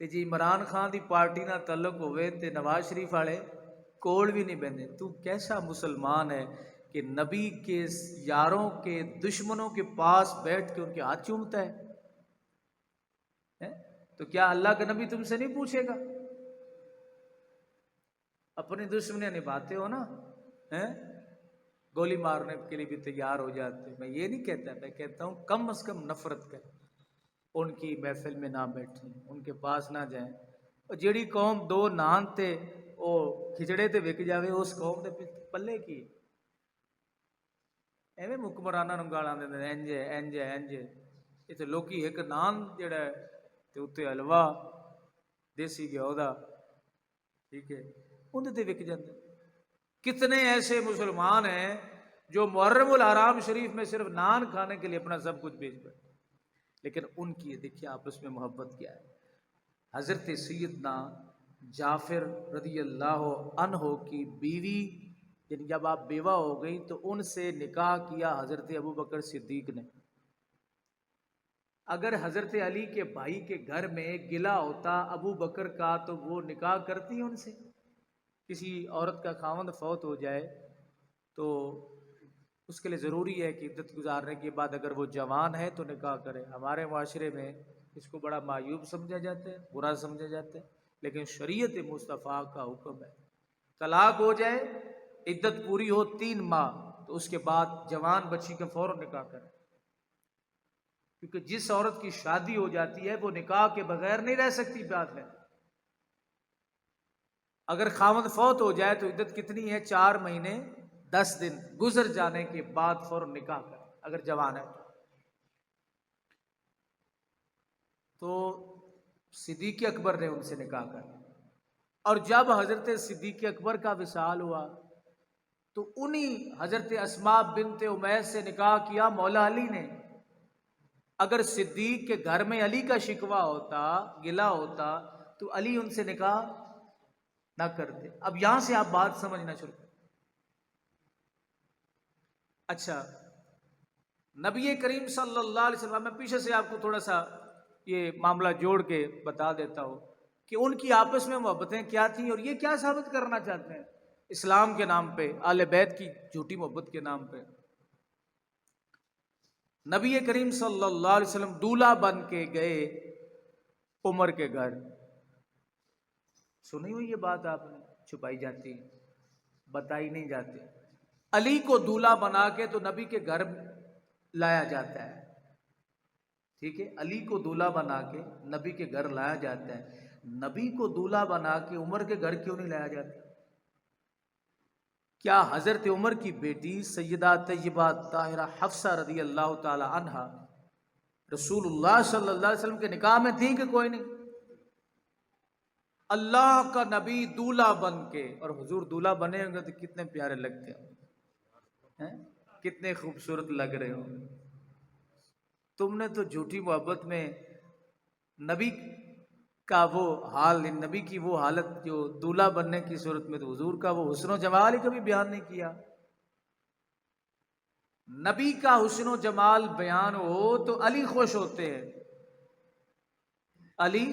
تے جی عمران خان دی پارٹی نہ تعلق ہوئے تے نواز شریف والے کول بھی نہیں بہندے. تو کیسا مسلمان ہے کہ نبی کے یاروں کے دشمنوں کے پاس بیٹھ کے ان کے ہاتھ چومتا ہے؟ تو کیا اللہ کا نبی تم سے نہیں پوچھے گا؟ اپنی دشمنیاں نبھاتے ہو نا، گولی مارنے کے لیے بھی تیار ہو جاتے. میں یہ نہیں کہتا، میں کہتا ہوں کم از کم نفرت کریں، ان کی محفل میں نہ بیٹھیں، ان کے پاس نہ جائیں. اور جیڑی قوم دو نان تے او کھچڑے تے وک جاوے اس قوم دے پلے کی ایویں حکمراناں نوں گالاں دیندے نے انج انج انج. یہ تے لوکی ایک نان جڑا ہے تے اوتے حلوا دیسی گھیو دا، ٹھیک ہے، اندر تے وک جاندے. کتنے ایسے مسلمان ہیں جو محرم الحرام شریف میں صرف نان کھانے کے لیے اپنا سب کچھ بیچ بیٹھے، لیکن ان کی دیکھیے آپس میں محبت کیا ہے. حضرت سیدنا جعفر رضی اللہ عنہ کی بیوی، یعنی جب آپ بیوہ ہو گئی تو ان سے نکاح کیا حضرت ابو بکر صدیق نے. اگر حضرت علی کے بھائی کے گھر میں گلا ہوتا ابو بکر کا تو وہ نکاح کرتی ان سے. کسی عورت کا خاوند فوت ہو جائے تو اس کے لیے ضروری ہے کہ عدت گزارنے کے بعد اگر وہ جوان ہے تو نکاح کرے. ہمارے معاشرے میں اس کو بڑا معیوب سمجھا جاتا ہے، برا سمجھا جاتا ہے، لیکن شریعت مصطفیٰ کا حکم ہے طلاق ہو جائے، عدت پوری ہو 3 ماہ تو اس کے بعد جوان بچی کا فوراً نکاح کرے. کیونکہ جس عورت کی شادی ہو جاتی ہے وہ نکاح کے بغیر نہیں رہ سکتی. بات ہے اگر خاوند فوت ہو جائے تو عدت کتنی ہے؟ 4 مہینے 10 دن گزر جانے کے بعد فوراً نکاح کرے اگر جوان ہے. تو صدیق اکبر نے ان سے نکاح کر، اور جب حضرت صدیق اکبر کا وصال ہوا تو انہی حضرت اسماء بنت امیس سے نکاح کیا مولا علی نے. اگر صدیق کے گھر میں علی کا شکوہ ہوتا، گلہ ہوتا تو علی ان سے نکاح نہ کرتے. اب یہاں سے آپ بات سمجھنا شروع کریں. اچھا، نبی کریم صلی اللہ علیہ وسلم، میں پیچھے سے آپ کو تھوڑا سا یہ معاملہ جوڑ کے بتا دیتا ہوں کہ ان کی آپس میں محبتیں کیا تھیں اور یہ کیا ثابت کرنا چاہتے ہیں اسلام کے نام پہ، اہل بیت کی جھوٹی محبت کے نام پہ. نبی کریم صلی اللہ علیہ وسلم دولہا بن کے گئے عمر کے گھر. سنی ہوئی یہ بات آپ نے؟ چھپائی جاتی، بتائی نہیں جاتی. علی کو دولہا بنا کے تو نبی کے گھر لایا جاتا ہے، ٹھیک ہے، علی کو دولہا بنا کے نبی کے گھر لایا جاتا ہے. نبی کو دولہا بنا کے عمر کے گھر کیوں نہیں لایا جاتا؟ کیا حضرت عمر کی بیٹی سیدہ طیبہ طاہرہ حفصہ رضی اللہ تعالی عنہا رسول اللہ صلی اللہ علیہ وسلم کے نکاح میں تھیں کہ کوئی نہیں؟ اللہ کا نبی دولہا بن کے، اور حضور دولہا بنے ہوں گے تو کتنے پیارے لگتے ہیں، کتنے خوبصورت لگ رہے ہوں. تم نے تو جھوٹی محبت میں نبی کا وہ حال، نبی کی وہ حالت جو دولہا بننے کی صورت میں، تو حضور کا وہ حسن و جمال ہی کبھی بیان نہیں کیا. نبی کا حسن و جمال بیان ہو تو علی خوش ہوتے ہیں، علی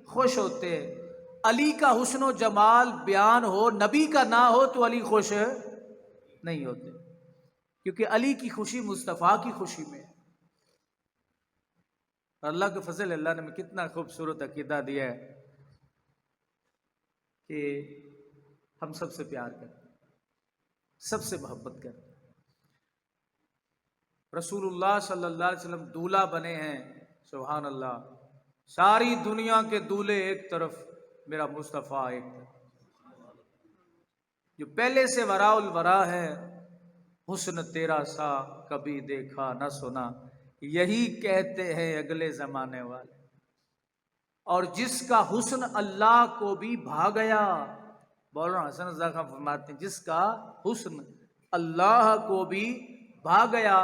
خوش ہوتے ہیں. علی کا حسن و جمال بیان ہو، نبی کا نہ ہو تو علی خوش نہیں ہوتے، کیونکہ علی کی خوشی مصطفیٰ کی خوشی میں. اللہ کے فضل، اللہ نے ہمیں کتنا خوبصورت عقیدہ دیا ہے کہ ہم سب سے پیار کرتے، سب سے محبت کرتے. رسول اللہ صلی اللہ علیہ وسلم دولہا بنے ہیں، سبحان اللہ. ساری دنیا کے دولہے ایک طرف، میرا مصطفیٰ ایک طرف، جو پہلے سے وراء الورا ہے. حسن تیرا سا کبھی دیکھا نہ سنا، یہی کہتے ہیں اگلے زمانے والے. اور جس کا حسن اللہ کو بھی بھا گیا. مولانا حسن رضا خان فرماتے ہیں جس کا حسن اللہ کو بھی بھا گیا،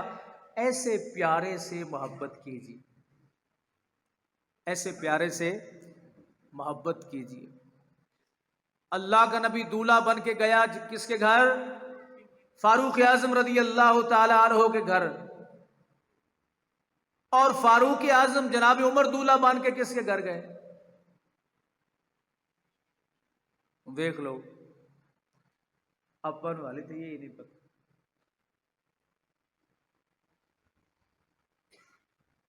ایسے پیارے سے محبت کیجیے، ایسے پیارے سے محبت کیجیے. اللہ کا نبی دولہا بن کے گیا کس کے گھر؟ فاروق اعظم رضی اللہ تعالی عنہ کے گھر. اور فاروق اعظم جناب عمر دولہا بن کے کس کے گھر گئے؟ دیکھ لو، اپن والے تو یہی نہیں پتا.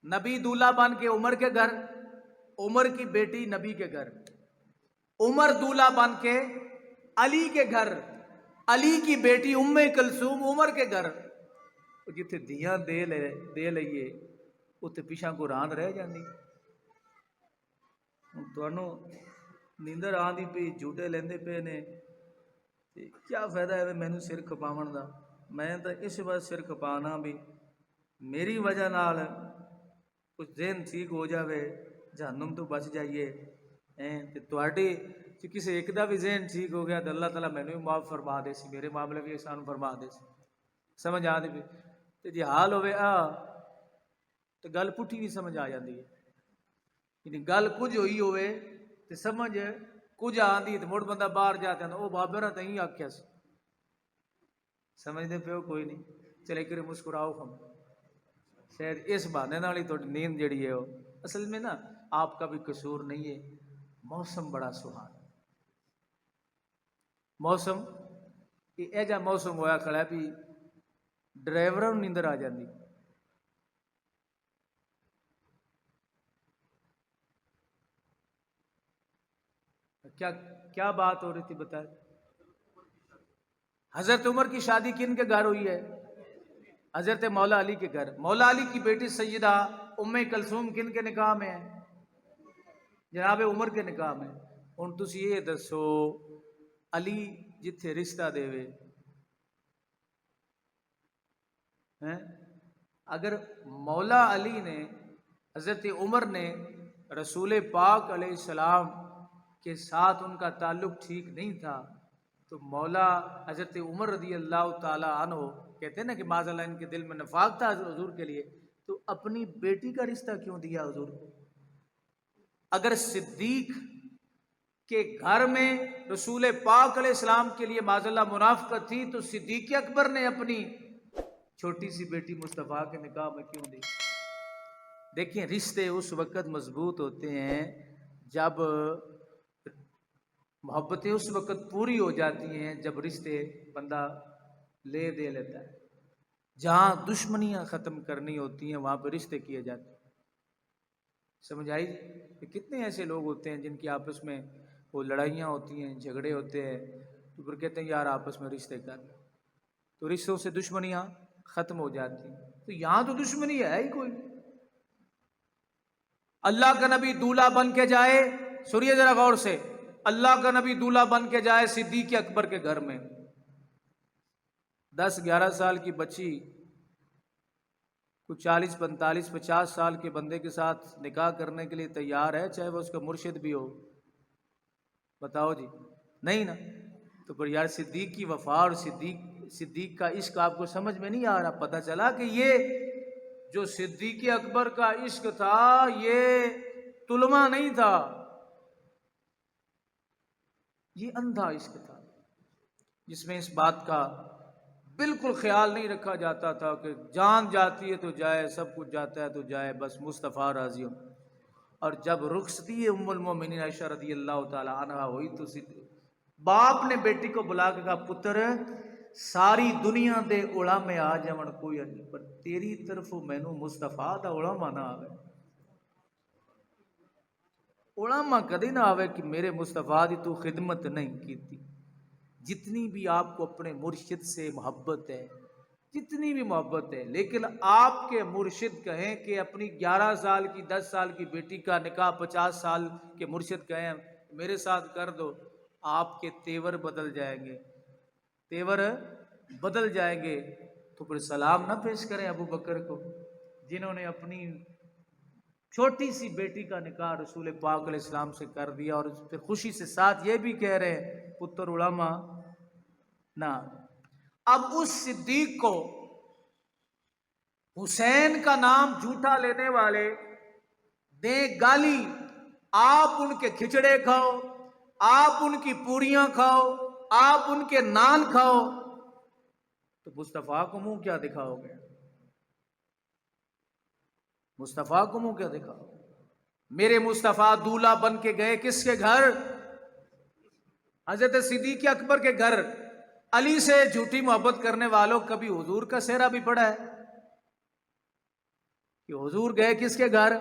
نبی دولہا بن کے عمر کے گھر، عمر کی بیٹی نبی کے گھر. عمر دولہا بن کے علی کے گھر، علی کی بیٹی ام کلثوم عمر کے گھر. جتھے دیاں دے لئیے اتنے پیچھا کو راند رہ جاندی. تمہوں نیندر آندی پی، جھوٹے لیندے پے نے، کیا فائدہ ہے مینوں سر کھپاون دا؟ میں تو اس وقت سر کھپانا بھی میری وجہ نال کچھ ذہن ٹھیک ہو جاوے، جہنم تو بچ جائیے. تواڈے کسی ایک دا بھی ذہن ٹھیک ہو گیا تو اللہ تعالیٰ مینوں بھی معاف فرما دے سی، میرے معاملے بھی احسان فرما دے سی. سمجھ آندی پی؟ تے جی حال ہوئے تو گل پٹھی بھی سمجھ آ جاندی ہے. یعنی گل کچھ ہوئی ہوئے تو سمجھ کچھ آندی تو مڑ بندہ باہر جاتا ہے وہ بابے نے تھی آخیا سی. سمجھتے پیو کوئی نہیں. چلے کرے مسکراؤ ہم، شاید اس بہانے نال ہی تھوڑی نیند جڑی ہے وہ اصل میں نا آپ کا بھی قصور نہیں ہے. موسم بڑا سہانا، موسم یہ جا موسم ہویا کھڑا ہے بھی ڈرائیوراں نوں نیندر آ جاندی. کیا بات ہو رہی تھی بتائیں؟ حضرت عمر کی شادی کن کے گھر ہوئی ہے؟ حضرت مولا علی کے گھر. مولا علی کی بیٹی سیدہ ام کلثوم کن کے نکاح میں ہے؟ جناب عمر کے نکاح میں. ہن تسی یہ دسو علی جتھے رشتہ دے اگر مولا علی نے حضرت عمر نے رسول پاک علیہ السلام کے ساتھ ان کا تعلق ٹھیک نہیں تھا تو مولا حضرت عمر رضی اللہ تعالی عنہ کہتے ہیں نا کہ معاذ اللہ ان کے دل میں نفاق تھا حضور کے لیے، تو اپنی بیٹی کا رشتہ کیوں دیا حضور کو؟ اگر صدیق کے گھر میں رسول پاک علیہ السلام کے لیے معاذ اللہ منافقت تھی تو صدیق اکبر نے اپنی چھوٹی سی بیٹی مصطفیٰ کے نکاح میں کیوں دی؟ دیکھیں رشتے اس وقت مضبوط ہوتے ہیں جب محبتیں اس وقت پوری ہو جاتی ہیں جب رشتے بندہ لے دے لیتا ہے. جہاں دشمنیاں ختم کرنی ہوتی ہیں وہاں پہ رشتے کیے جاتے ہیں. سمجھ آئی؟ کتنے ایسے لوگ ہوتے ہیں جن کی آپس میں وہ لڑائیاں ہوتی ہیں، جھگڑے ہوتے ہیں، تو پھر کہتے ہیں یار آپس میں رشتے کر، تو رشتوں سے دشمنیاں ختم ہو جاتی ہیں. تو یہاں تو دشمنی ہے ہی کوئی. اللہ کا نبی دولہا بن کے جائے، سنیے ذرا غور سے، اللہ کا نبی دولہا بن کے جائے صدیق اکبر کے گھر میں. 10-11 سال کی بچی کچھ 40-45-50 سال کے بندے کے ساتھ نکاح کرنے کے لیے تیار ہے، چاہے وہ اس کا مرشد بھی ہو؟ بتاؤ جی، نہیں نا. تو پر یار صدیق کی وفا اور صدیق کا عشق آپ کو سمجھ میں نہیں آ رہا. پتہ چلا کہ یہ جو صدیق اکبر کا عشق تھا یہ تلمہ نہیں تھا، یہ اندھا عشق تھا جس میں اس بات کا بالکل خیال نہیں رکھا جاتا تھا کہ جان جاتی ہے تو جائے، سب کچھ جاتا ہے تو جائے، بس مصطفیٰ راضی ہو. اور جب رخصتی ام المومنین عائشہ رضی اللہ تعالی عنہا ہوئی تو باپ نے بیٹی کو بلا کے کہا پتر ساری دنیا دے علماء آ جاون کوئی نہیں پر تیری طرف مینوں مصطفیٰ دا علماء نہ آوے. علماء کدی نہ آوے کہ میرے مصطفیٰ دی تو خدمت نہیں کیتی. جتنی بھی آپ کو اپنے مرشد سے محبت ہے، جتنی بھی محبت ہے، لیکن آپ کے مرشد کہیں کہ اپنی 11 سال کی 10 سال کی بیٹی کا نکاح 50 سال کے مرشد کہیں میرے ساتھ کر دو، آپ کے تیور بدل جائیں گے، تیور بدل جائیں گے. تو پھر سلام نہ پیش کریں ابو بکر کو جنہوں نے اپنی چھوٹی سی بیٹی کا نکاح رسول پاک علیہ السلام سے کر دیا، اور پھر خوشی سے ساتھ یہ بھی کہہ رہے ہیں پتر علماء نہ۔ اب اس صدیق کو حسین کا نام جھوٹا لینے والے دیں گالی، آپ ان کے کھچڑے کھاؤ، آپ ان کی پوریاں کھاؤ، آپ ان کے نان کھاؤ، تو مصطفیٰ کو منہ کیا دکھاؤ گے؟ مصطفیٰ کو منہ کیا دکھاؤ؟ میرے مصطفیٰ دولہا بن کے گئے کس کے گھر؟ حضرت صدیق اکبر کے گھر۔ علی سے جھوٹی محبت کرنے والوں کبھی حضور کا سہرا بھی پڑا ہے کہ حضور گئے کس کے گھر؟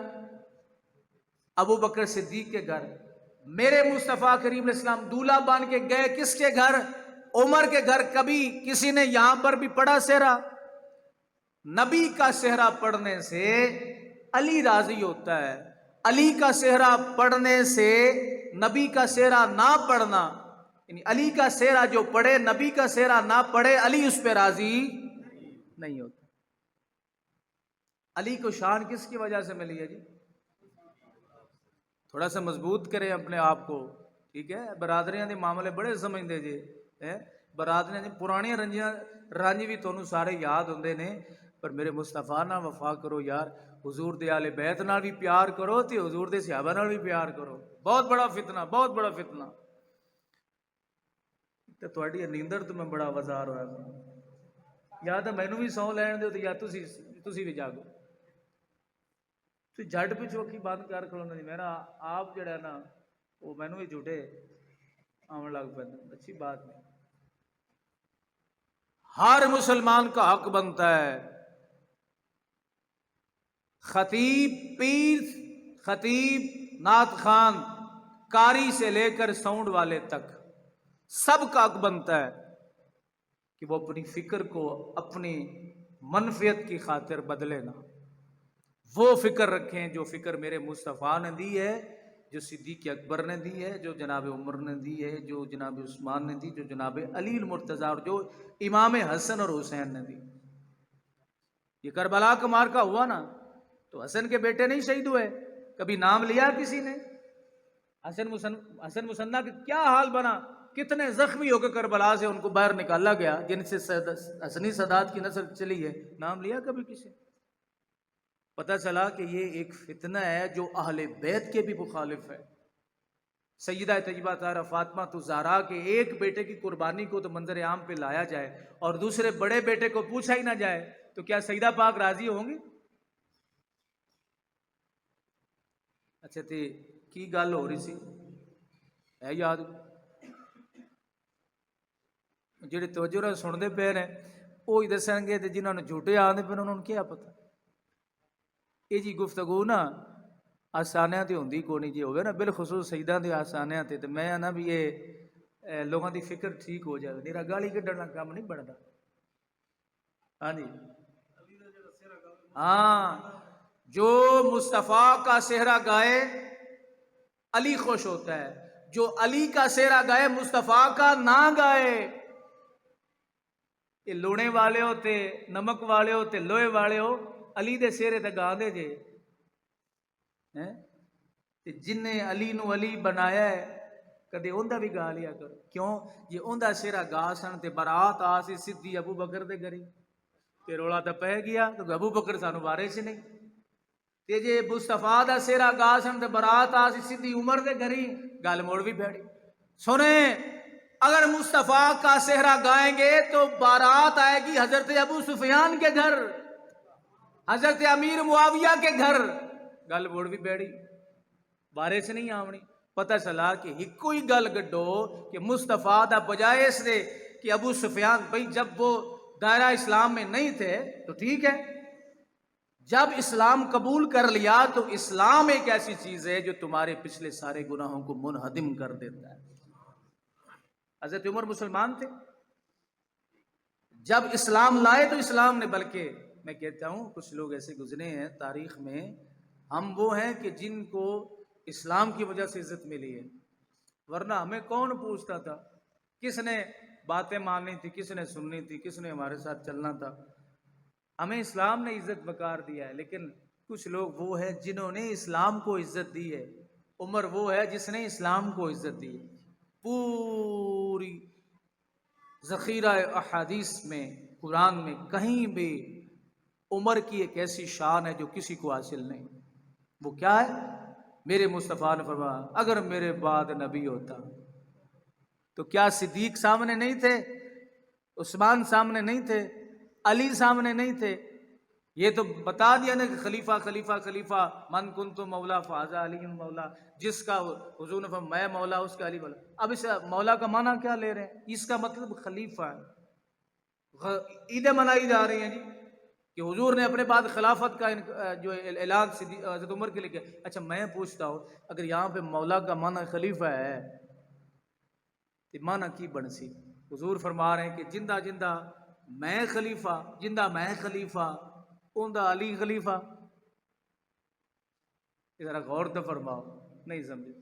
ابو بکر صدیق کے گھر۔ میرے مصطفیٰ کریم علیہ السلام دولہا بن کے گئے کس کے گھر؟ عمر کے گھر۔ کبھی کسی نے یہاں پر بھی پڑھا سہرا؟ نبی کا سہرا پڑھنے سے علی راضی ہوتا ہے، علی کا سہرا پڑھنے سے نبی کا سہرا نہ پڑھنا، یعنی علی کا سہرا جو پڑھے نبی کا سہرا نہ پڑھے، علی اس پہ راضی نہیں ہوتا۔ علی کو شان کس کی وجہ سے ملی ہے جی؟ تھوڑا سا مضبوط کریں اپنے آپ کو، ٹھیک ہے؟ برادریاں دے معاملے بڑے سمجھتے جی، برادریاں دی پرانیاں رنج بھی تانوں سارے یاد ہوندے نے، پر میرے مصطفیٰ نال وفا کرو یار، حضور دے آل بیت نال بھی پیار کرو تے حضور دے صحابہ نال بھی پیار کرو۔ بہت بڑا فتنہ، بہت بڑا فتنہ۔ تے تہاڈی نیندر تو میں بڑا وزار ہویا یا تو مینوں بھی سو لین دیو تے یا تسی بھی جاگو۔ تو جھٹ پہ چوکی بند کر کھلونا جی، میرا آپ جڑا ہے نا وہ مینوں بھی جھوٹے آن لگ پہ، اچھی بات نہیں۔ ہر مسلمان کا حق بنتا ہے، خطیب، پیر، خطیب، نعت خان، قاری سے لے کر ساؤنڈ والے تک سب کا حق بنتا ہے کہ وہ اپنی فکر کو اپنی منفعت کی خاطر بدلے نہ، وہ فکر رکھیں جو فکر میرے مصطفیٰ نے دی ہے، جو صدیق اکبر نے دی ہے، جو جناب عمر نے دی ہے، جو جناب عثمان نے دی، جو جناب علی المرتضیٰ اور جو امام حسن اور حسین نے دی۔ یہ کربلا کا مارکا ہوا نا تو حسن کے بیٹے نہیں شہید ہوئے، کبھی نام لیا کسی نے؟ حسن مسنہ کا کیا حال بنا، کتنے زخمی ہو کے کربلا سے ان کو باہر نکالا گیا، جن سے حسنی سادات کی نسل چلی ہے، نام لیا کبھی کسی؟ پتہ چلا کہ یہ ایک فتنہ ہے جو اہل بیت کے بھی مخالف ہے۔ سیدہ طیبہ طاہرہ فاطمہ الزہرا کے ایک بیٹے کی قربانی کو تو منظر عام پہ لایا جائے اور دوسرے بڑے بیٹے کو پوچھا ہی نہ جائے تو کیا سیدہ پاک راضی ہوں گی؟ اچھا تے کی گل ہو رہی سی ہے یاد؟ جڑے توجہ نال سنتے پے نے وہی دسن گے تے جنہوں نے جھوٹے آندے پے انہوں نے کیا پتہ؟ یہ جی گفتگو نا آسانیاں تے ہوندی کوئی نہیں، جی ہوگا نا بالخصوص سیداں دے آسانیاں تے میں نا بھی یہ لوگوں دی فکر ٹھیک ہو جائے، میرا گالی کڈن دا کام نہیں بنتا۔ ہاں جی، ہاں، جو مصطفیٰ کا سہرا گائے علی خوش ہوتا ہے، جو علی کا سہرا گائے مصطفیٰ کا نہ گائے، یہ لونے والے ہوتے، نمک والے ہوتے، لوہے والے ہو، علی دے سہرے تے گا دے جے، جن نے علی نو علی بنایا ہے کدے اوندا بھی گا لیا کرو، کیوں جی اوندا سہرا گا سن تے برات آ سی سیدھی ابو بکر دے گھری تے رولا تے پہ گیا تو ابو بکر سانو وارث نہیں، تے جے مصطفیٰ دا سہرا گا سن تے برات آ سی سیدھی عمر دے گھری، گل موڑ بھی بھڑی۔ سنیں، اگر مصطفیٰ کا سہرا گائیں گے تو بارات آئے گی حضرت ابو سفیان کے گھر، حضرت امیر معاویہ کے گھر، گل موڑ بھی بیڑی، وارث نہیں آونی۔ پتہ چلا کہ ایکو ہی گل گڈو کہ مصطفیٰ دا بجائے اس نے کہ ابو سفیان، بھئی جب وہ دائرہ اسلام میں نہیں تھے تو ٹھیک ہے، جب اسلام قبول کر لیا تو اسلام ایک ایسی چیز ہے جو تمہارے پچھلے سارے گناہوں کو منہدم کر دیتا ہے۔ حضرت عمر مسلمان تھے، جب اسلام لائے تو اسلام نے، بلکہ میں کہتا ہوں کچھ لوگ ایسے گزرے ہیں تاریخ میں، ہم وہ ہیں کہ جن کو اسلام کی وجہ سے عزت ملی ہے، ورنہ ہمیں کون پوچھتا تھا، کس نے باتیں ماننی تھی، کس نے سننی تھی، کس نے ہمارے ساتھ چلنا تھا، ہمیں اسلام نے عزت وقار دیا ہے۔ لیکن کچھ لوگ وہ ہیں جنہوں نے اسلام کو عزت دی ہے، عمر وہ ہے جس نے اسلام کو عزت دی ہے۔ پوری ذخیرہ احادیث میں، قرآن میں کہیں بھی عمر کی ایک ایسی شان ہے جو کسی کو حاصل نہیں۔ وہ کیا ہے؟ میرے مصطفیٰ نے فرمایا اگر میرے بعد نبی ہوتا تو کیا صدیق سامنے نہیں تھے، عثمان سامنے نہیں تھے، علی سامنے نہیں تھے؟ یہ تو بتا دیا نا کہ خلیفہ خلیفہ خلیفہ، من کنت مولا فہذا علی مولا، جس کا حضور نے فرمایا میں مولا اس کا علی مولا۔ اب اس مولا کا معنی کیا لے رہے ہیں؟ اس کا مطلب خلیفہ ہے۔ عیدیں منائی جا رہی ہیں جی کہ حضور نے اپنے بعد خلافت کا جو اعلان حضرت عمر کے لیے کیا۔ اچھا میں پوچھتا ہوں اگر یہاں پہ مولا کا معنی خلیفہ ہے تو معنی کی بن سی؟ حضور فرما رہے ہیں کہ جندہ جندہ میں خلیفہ، جندہ میں خلیفہ اوندا علی خلیفہ۔ ذرا غور تو فرماؤ، نہیں سمجھے؟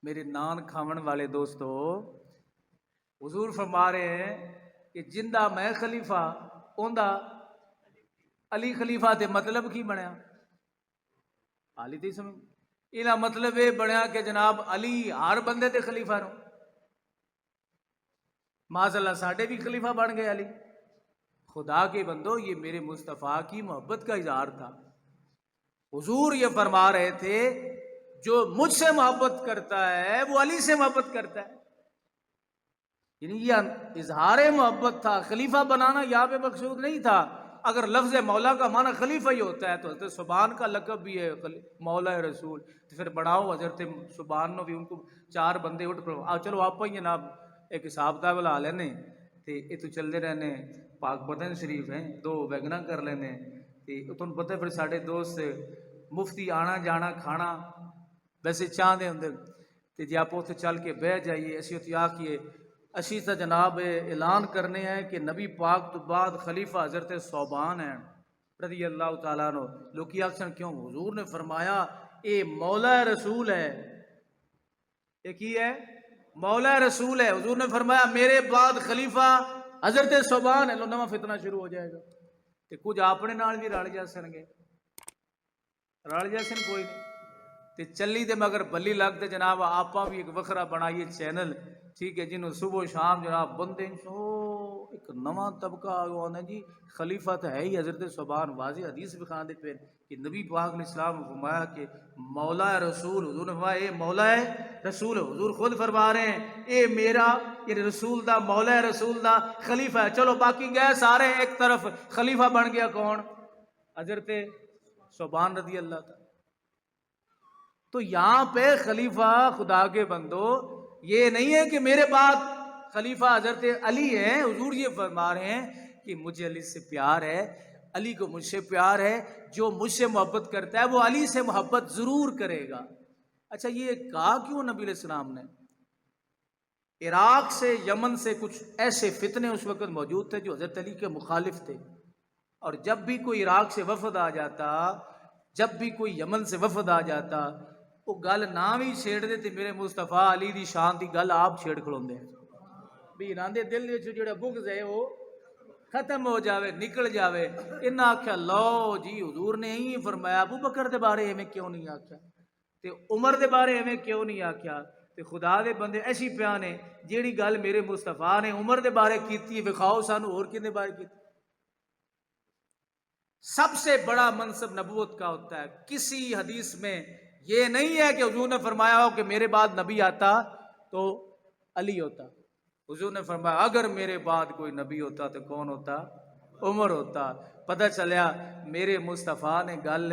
میرے نان کھاون والے دوستو، حضور فرما رہے ہیں کہ جندہ میں خلیفہ اوندا علی خلیفہ، تے مطلب کی بنیا؟ علی تے سمجھ یہ مطلب یہ بنیا کہ جناب علی ہر بندے تے خلیفہ نو، معاذ اللہ ساڈے بھی خلیفہ بن گئے علی۔ خدا کے بندو یہ میرے مصطفیٰ کی محبت کا اظہار تھا۔ حضور یہ فرما رہے تھے جو مجھ سے محبت کرتا ہے وہ علی سے محبت کرتا ہے، یعنی یہ اظہار محبت تھا۔ خلیفہ بنانا یہاں پہ مقصود نہیں تھا۔ اگر لفظ مولا کا معنی خلیفہ ہی ہوتا ہے تو حضرت سبحان کا لقب بھی ہے مولا رسول، تو پھر بڑھاؤ حضرت سبحان نو بھی، ان کو 4 بندے اٹھ کر چلو آپ ہی جناب ایک حساب کتاب لا لینے تے یہ تو چلتے رہنے، پاک بدن شریف ہیں 2 ویگنا کر لینے تے تمہیں پتہ پھر ساڈے دوست مفتی آنا جانا کھانا ویسے چاہتے ہوں تے جی آپ اتنے چل کے بہ جائیے، اسی اتنے آکھیے اسی تو جناب اعلان کرنے ہیں کہ نبی پاک تو بعد خلیفہ حضرت صوبان ہیں رضی اللہ تعالیٰ عنہ۔ لوگ آخر کیوں؟ حضور نے فرمایا اے مولا رسول ہے، یہ کی ہے؟ مولا رسول ہے۔ حضور نے فرمایا میرے بعد خلیفہ حضرت صوبان ہے۔ لو نواں فتنہ شروع ہو جائے گا تے کچھ اپنے نال بھی رل جا سن گے، رل جا سن کوئی نہیں تے چلی تے مگر بلی لگ تے جناب آپا بھی ایک وکھرا بنائیے چینل، ٹھیک ہے، جنہوں صبح شام جناب بندے سو ایک نواں طبقہ آنا جی خلیفہ تو ہے ہی حضرت صوبان۔ واضح حدیث بھی خان دے پہ کہ نبی پاک نے اسلام فرمایا کہ مولا رسول، حضور نے فرمایا اے مولا رسول، حضور خود فرما رہے ہیں اے میرا یہ رسول دا مولا رسول دا خلیفہ ہے۔ چلو باقی گئے سارے ایک طرف، خلیفہ بن گیا کون؟ حضرت صوبان رضی اللہ تعالی۔ تو یہاں پہ خلیفہ خدا کے بندو یہ نہیں ہے کہ میرے بعد خلیفہ حضرت علی ہے۔ حضور یہ فرما رہے ہیں کہ مجھے علی سے پیار ہے، علی کو مجھ سے پیار ہے، جو مجھ سے محبت کرتا ہے وہ علی سے محبت ضرور کرے گا۔ اچھا یہ کہا کیوں نبی علیہ السلام نے؟ عراق سے یمن سے کچھ ایسے فتنے اس وقت موجود تھے جو حضرت علی کے مخالف تھے، اور جب بھی کوئی عراق سے وفد آ جاتا، جب بھی کوئی یمن سے وفد آ جاتا، وہ گل نہ بھی چھیڑ دے تے میرے مصطفیٰ علی دی شان دی گل آپ چھیڑ کھڑوندے بھی انہاں دے دل وچ جڑا بغض ہے وہ ختم ہو جاوے، نکل جاوے۔ انہاں آکھیا لو جی حضور نے ہی فرمایا ابو بکر دے بارے ایویں کیوں نہیں آکھیا تے عمر دے بارے ایویں کیوں نہیں آکھیا؟ تے خدا دے بندے ایسی پیاں نے جیڑی گل میرے مصطفیٰ نے عمر دے بارے کیتی وکھاؤ سانو اور کنے بارے کیتی؟ سب سے بڑا منصب نبوت کا ہوتا ہے۔ کسی حدیث میں یہ نہیں ہے کہ حضور نے فرمایا ہو کہ میرے بعد نبی آتا تو علی ہوتا۔ حضور نے فرمایا اگر میرے بعد کوئی نبی ہوتا تو کون ہوتا؟ عمر ہوتا۔ پتہ چلیا میرے مصطفیٰ نے گل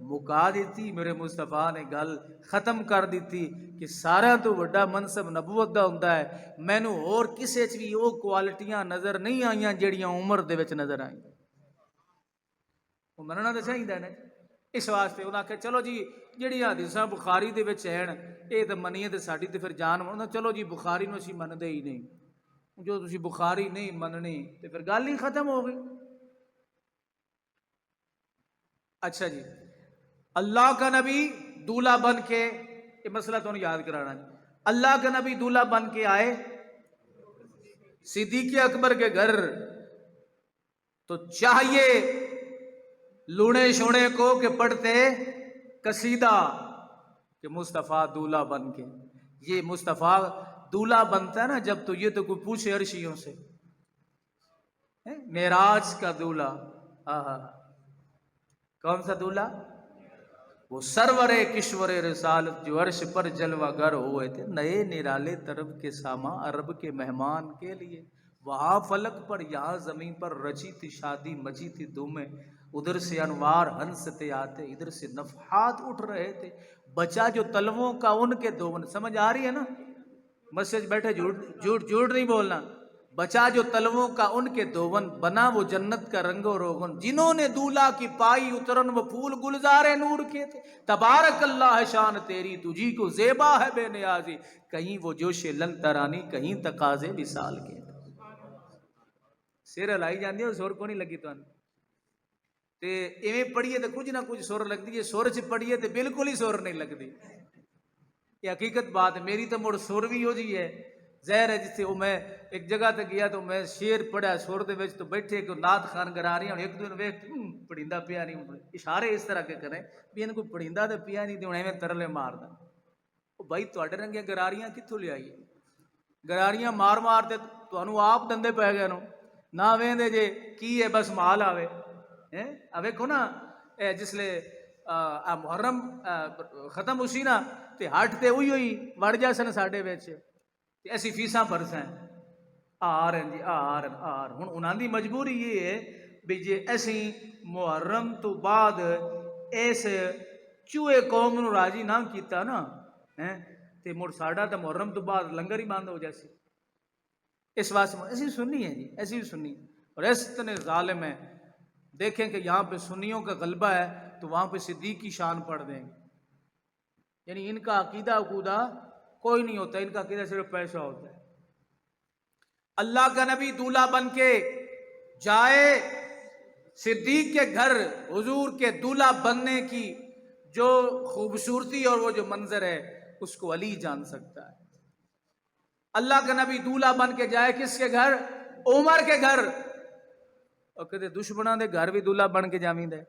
مکا دیتی، میرے مصطفیٰ نے گل ختم کر دیتی کہ سارا تو بڑا منصب نبوت دا ہوندا ہے۔ مینوں اور کسے وچ بھی وہ کوالٹیاں نظر نہیں آئیاں جڑیاں عمر دے وچ نظر آئیں۔ وہ مننا تو چاہیے نا، اس واسطے انہاں کہ چلو جی جڑی حدیثاں بخاری دے وچ ہیں یہ تو منیے تے ساڈی تے پھر جان ہونا، چلو جی بخاری نو اسی مندے ہی نہیں، جو تسی بخاری نہیں مننی تے پھر گل ہی ختم ہو گئی۔ اچھا جی اللہ کا نبی دولہا بن کے، یہ مسئلہ تو یاد کرانا ہے، اللہ کا نبی دولہا بن کے آئے صدیق اکبر کے گھر تو چاہیے لوڑے شوڑے کو کہ پڑھتے قصیدہ کہ مصطفیٰ دولہا بن کے. یہ مصطفیٰ دولہا بنتا ہے نا جب تو یہ تو کوئی پوچھے عرشیوں سے. معراج کا دولہا. آہا کون سا دولہا؟ وہ سرور کشور رسالت جو عرش پر جلوہ گر ہوئے تھے نئے نرالے طرب کے ساما عرب کے مہمان کے لیے. وہاں فلک پر یہاں زمین پر رچی تھی شادی مچی تھی دھومیں. ادھر سے انوار ہنستے آتے ادھر سے نفحات اٹھ رہے تھے. بچا جو تلووں کا ان کے دون. سمجھ آ رہی ہے نا؟ مسجد بیٹھے جھوٹ نہیں بولنا. بچا جو تلووں کا ان کے دوون بنا وہ جنت کا رنگ و روغن. جنہوں نے دولہا کی پائی اترن وہ پھول گلزارے نور کے تھے. تبارک اللہ شان تیری تجھی کو زیبا ہے بے نیازی. کہیں وہ جوش لن ترانی کہیں تقاضے وصال کے. سر ہلائی جاندی ہے سور کو نہیں لگی تو تے ایویں پڑھیے تو کچھ نہ کچھ سور لگتی ہے. سور چ پڑھیے تو بالکل ہی سور نہیں لگتی. یہ حقیقت بات ہے. میری تو مڑ سور بھی ہو جی ہے ظاہر ہے. جس سے وہ میں ایک جگہ تے گیا تو میں شیر پڑھیا سور دے وچ تو بیٹھے کہ نعت خان گرا رہی ہوں. ایک دن ویکھ پڑھیندا پیا نہیں. اشارے اس طرح کے کریں بھی ان کو پڑھیندا تے پیا نہیں تے ہن ایویں ترلے ماردا. او بھائی تواڈے رنگیاں گراریاں کتھوں لے آئیے؟ گراریاں مار مار تے تانوں آپ دندے پے گئے نو نہ ویندے جے کی ہے بس مال آوے. ویکھو نا جسلے محرم ختم ہوسی نا تے ہٹ تے ہوئی وڑ جا سن ساڈے وچ ایسی فیساں بھرساں آ رہے جی آ رہے. ہن انہاں دی مجبوری یہ ہے بھی جے اسی محرم تو بعد اس چوہے قوم نو راضی نہ کیتا نا تے مڑ ساڈا تے محرم تو بعد لنگر ہی بند ہو جاسی. اس واسطے ایسی سنی ہے جی ایسی بھی سنی اور اس اتنے ظالم ہے. دیکھیں کہ یہاں پہ سنیوں کا غلبہ ہے تو وہاں پہ صدیق کی شان پڑھ دیں گے. یعنی ان کا عقیدہ کوئی نہیں ہوتا. ان کا عقیدہ صرف پیسہ ہوتا ہے. اللہ کا نبی دولہا بن کے جائے صدیق کے گھر حضور کے دولہا بننے کی جو خوبصورتی اور وہ جو منظر ہے اس کو علی جان سکتا ہے. اللہ کا نبی دولہا بن کے جائے کس کے گھر؟ عمر کے گھر. اور کہتے دشمنوں دے گھر بھی دولہا بن کے جاویں دے.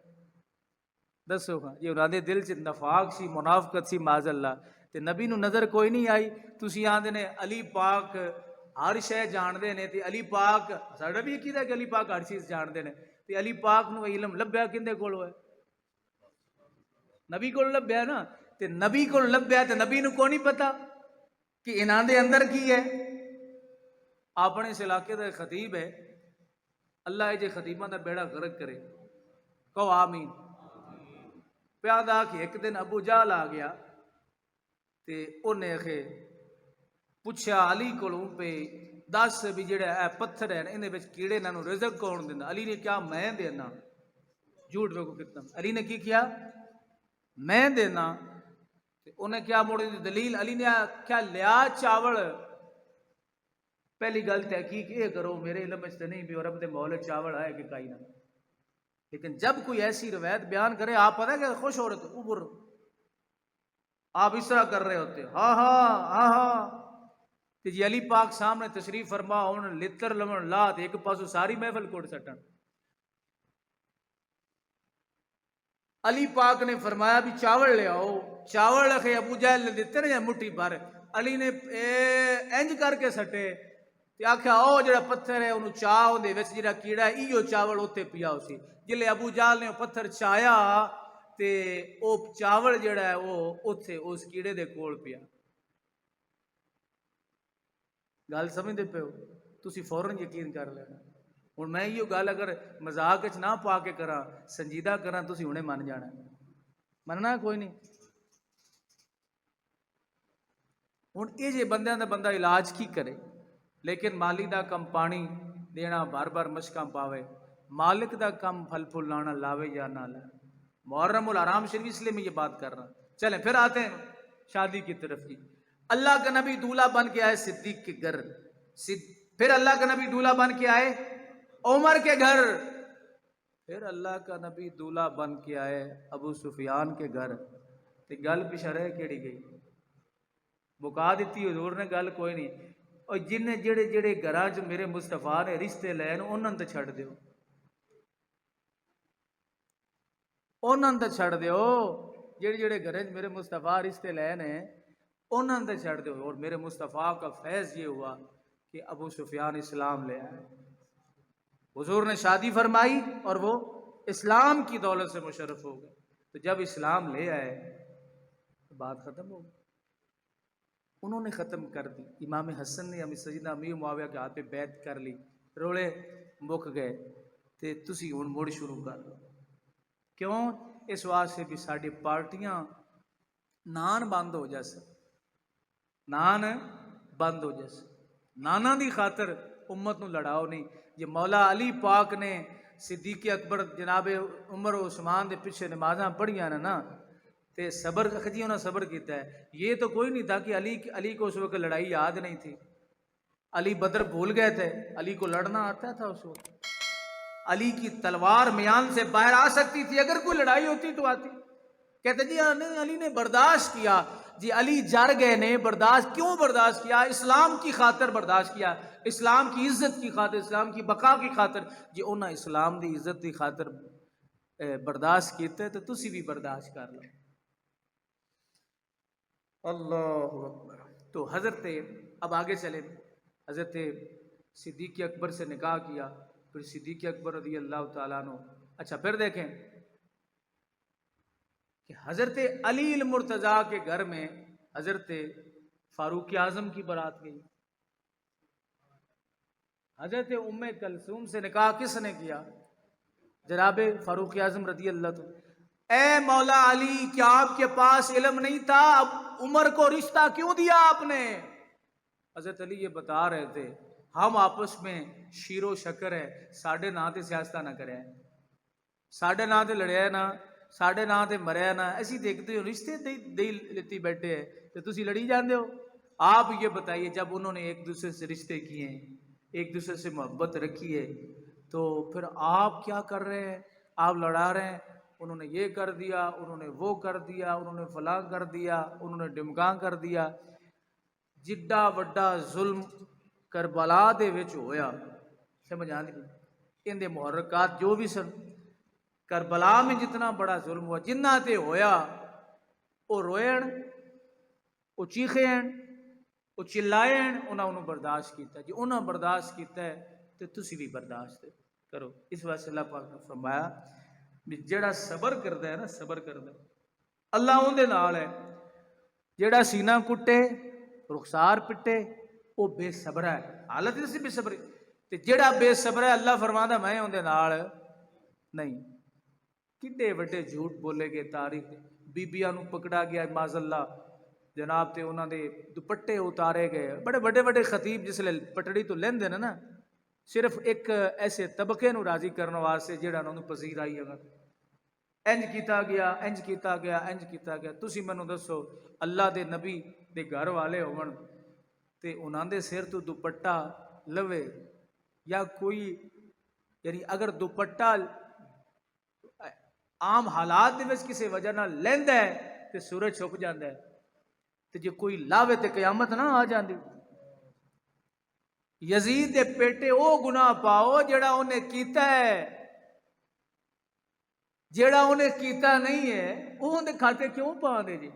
دسو ہاں یہ انہاں دے دل چ نفاق سی منافقت سی معاذ اللہ تے نبی نو نظر کوئی نہیں آئی. تسی آندے نے علی پاک ہر شے جاندے نے تے علی پاک ساڈا بھی عقیدہ کہ علی پاک ہر چیز جاندے نے تے علی پاک نو علم لبھیا کندے کول ہوئے؟ نبی کول لبھیا نا. تے نبی کول لبھیا تے نبی نو کوئی نہیں پتا کہ انہاں دے اندر کی ہے. اپنے اس علاقے دا خطیب ہے اللہ جے خطیباں دا بیڑا غرق کرے کہو آمین. پیادا کہ ایک دن ابو جہل آ گیا تے انہیں پوچھا علی کولوں پہ دس بھی جڑے اے پتھر ہیں انہاں وچ کیڑے انہاں نوں رزق کون دیندا؟ علی نے کیا میں دینا. جھوٹ ویکھو کتنا. علی نے کی کیا؟ میں دینا. انہیں کیا موڑی دلیل؟ علی نے کیا لیا چاول. پہلی گل تحقیق یہ کرو میرے علم میں نہیں بھی رب دے مول چاول آئے کہ کائی نہ. لیکن جب کوئی ایسی روایت بیان کرے آپ پتہ کہ خوش ہو رہے تھے اوپر آپ اس طرح کر رہے ہوتے ہاں ہاں ہاں ہاں کہ جی علی پاک سامنے تشریف فرما انہوں نے لتر لمن لات ایک پاسو ساری محفل کوڑ سٹن. علی پاک نے فرمایا بھی چاول لے آؤ. چاول رکھے ابو جہل نے دیتے نا مٹھی بھر. علی نے انج کر کے سٹے تے آکھیا او جڑا پتھر ہے انہوں چاہ دے وچ جڑا کیڑا ہے ایو چاول اوتے پیا اسی. جلے ابو جہل نے پتھر چایا تے او چاول جڑا ہے وہ اوتھے اس کیڑے دے کول پیا. گل سمجھدے پے ہو؟ تسی فوراً یقین کر لینا. ہن میں ایو گل اگر مذاق وچ نہ پا کے کراں سنجیدہ کراں تسی ہنے من جانا. مننا کوئی نہیں. ہن یہ جے بندیاں دا بندہ علاج کی کرے لیکن مالی دا کم پانی دینا بار بار مشکاں پاوے مالک دا کم پھل پھول لانا لاوے یا نہ لائے. محرم الحرام شریف اس لیے میں یہ بات کر رہا ہوں. چلیں پھر آتے ہیں شادی کی طرف کی. اللہ کا نبی دولہا بن کے آئے صدیق کے گھر. پھر اللہ کا نبی دولہا بن کے آئے عمر کے گھر. پھر اللہ کا نبی دولہا بن کے آئے ابو سفیان کے گھر. تے گل پچھا رہ کیڑی گئی؟ مکا دیتی حضور نے گل کوئی نہیں. اور جن جڑے جڑے گھراں چ میرے مصطفیٰ نے رشتے لین انہاں تے چھڑ دیو، انہاں تے چھڑ دیو، جڑے جڑے گھراں چ میرے مصطفیٰ رشتے لین ہیں انہاں تے چھڑ دیو۔ اور میرے مصطفیٰ کا فیض یہ ہوا کہ ابو سفیان اسلام لے آئے، حضور نے شادی فرمائی اور وہ اسلام کی دولت سے مشرف ہو گئے۔ تو جب اسلام لے آئے تو بات ختم ہو گئی، انہوں نے ختم کر دی۔ امام حسن نے سیدنا امیر معاویہ کے ہاتھ پہ بیعت کر لی، روڑے مک گئے تے تسی ہن مڑ شروع کر لو۔ کیوں؟ اس واسطے بھی ساری پارٹیاں نان بند ہو جیسے، نان بند ہو جیسے، نانا دی خاطر امت نو لڑاؤ نہیں۔ یہ مولا علی پاک نے صدیق اکبر جناب عمر و عثمان دے پیچھے نمازاں پڑھیاں نا تے صبر جی انہوں نے صبر کیتا ہے۔ یہ تو کوئی نہیں تھا کہ علی کو اس وقت لڑائی یاد نہیں تھی، علی بدر بھول گئے تھے، علی کو لڑنا آتا تھا اس وقت، علی کی تلوار میان سے باہر آ سکتی تھی، اگر کوئی لڑائی ہوتی تو آتی۔ کہتے جی علی نے برداشت کیا، جی علی جر گئے نے برداشت کیوں برداشت کیا؟ اسلام کی خاطر برداشت کیا، اسلام کی عزت کی خاطر، اسلام کی بقا کی خاطر۔ جی انہاں اسلام دی عزت کی خاطر برداشت کیتے تو تسی بھی برداشت کر لو۔ اللہ اکبر۔ تو حضرت اب آگے چلے، حضرت صدیق اکبر سے نکاح کیا، پھر صدیق اکبر رضی اللہ تعالیٰ عنہ۔ اچھا پھر دیکھیں کہ حضرت علی المرتضیٰ کے گھر میں حضرت فاروق اعظم کی بارات گئی۔ حضرت ام کلثوم سے نکاح کس نے کیا؟ جناب فاروق اعظم رضی اللہ تعالیٰ۔ اے مولا علی، کیا آپ کے پاس علم نہیں تھا؟ اب عمر کو رشتہ کیوں دیا آپ نے؟ حضرت علی یہ بتا رہے تھے ہم آپس میں شیر و شکر ہے، ساڑھے نہ تے سیاستہ نہ کرے، ساڑھے نہ تے لڑیا نہ، ساڑھے نہ تے مریا نہ، ایسی دیکھتے ہو رشتے دے لیتی بیٹھے ہیں تو تسی لڑی جاندے ہو۔ آپ یہ بتائیے جب انہوں نے ایک دوسرے سے رشتے کیے ہیں، ایک دوسرے سے محبت رکھی ہے، تو پھر آپ کیا کر رہے ہیں؟ آپ لڑا رہے ہیں، انہوں نے یہ کر دیا، انہوں نے وہ کر دیا، انہوں نے فلاں کر دیا، انہوں نے ڈمکاں کر دیا۔ جڈا وڈا ظلم کربلا دے وچ ہویا، سمجھ آندی ان دے محرکات جو بھی سن، کربلا میں جتنا بڑا ظلم ہوا، جنہ تے ہویا وہ روئن، وہ چیخیں، وہ چلائیں، انہوں برداشت کیتا۔ جی انہوں برداشت کیتا ہے تو تسی بھی برداشت کرو۔ اس واسطے اللہ پاک نے فرمایا بھی جڑا صبر کردا ہے نا، صبر کردا ہے اللہ اون دے نال ہے، جڑا سینہ کٹے رخسار پٹے وہ بے صبر ہے، حالت اسی بے صبر تے جڑا بے صبر ہے اللہ فرماندا میں اون دے نال نہیں۔ کڈے وڈے جھوٹ بولے گئے تاریخ، بیبیاں نو پکڑا گیا معاذ اللہ جناب تے انہاں دے دوپٹے اتارے گئے، بڑے بڑے بڑے خطیب جس لے پٹڑی تو لیندے نا صرف ایک ایسے طبقے نو راضی کرنے واسطے جڑا انہاں نو پذیر آئی اگر انج کیتا گیا، انج کیتا گیا، انج کیتا گیا۔ تسی مینوں دسو اللہ دے نبی دے گھر والے ہون تے انہاں دے سر تو دوپٹہ لوے یا کوئی، یعنی اگر دوپٹہ عام حالات دے وچ کسی وجہ نال لیندا ہے تے سورج چھپ جاندا ہے، تے جے کوئی لاوے تے قیامت نہ آ جاندی۔ یزید دے پیٹے او گناہ پاؤ جڑا انہیں کیتا ہے، جیڑا انہیں کیتا نہیں ہے وہ اندے کھاتے کیوں پا دے جی؟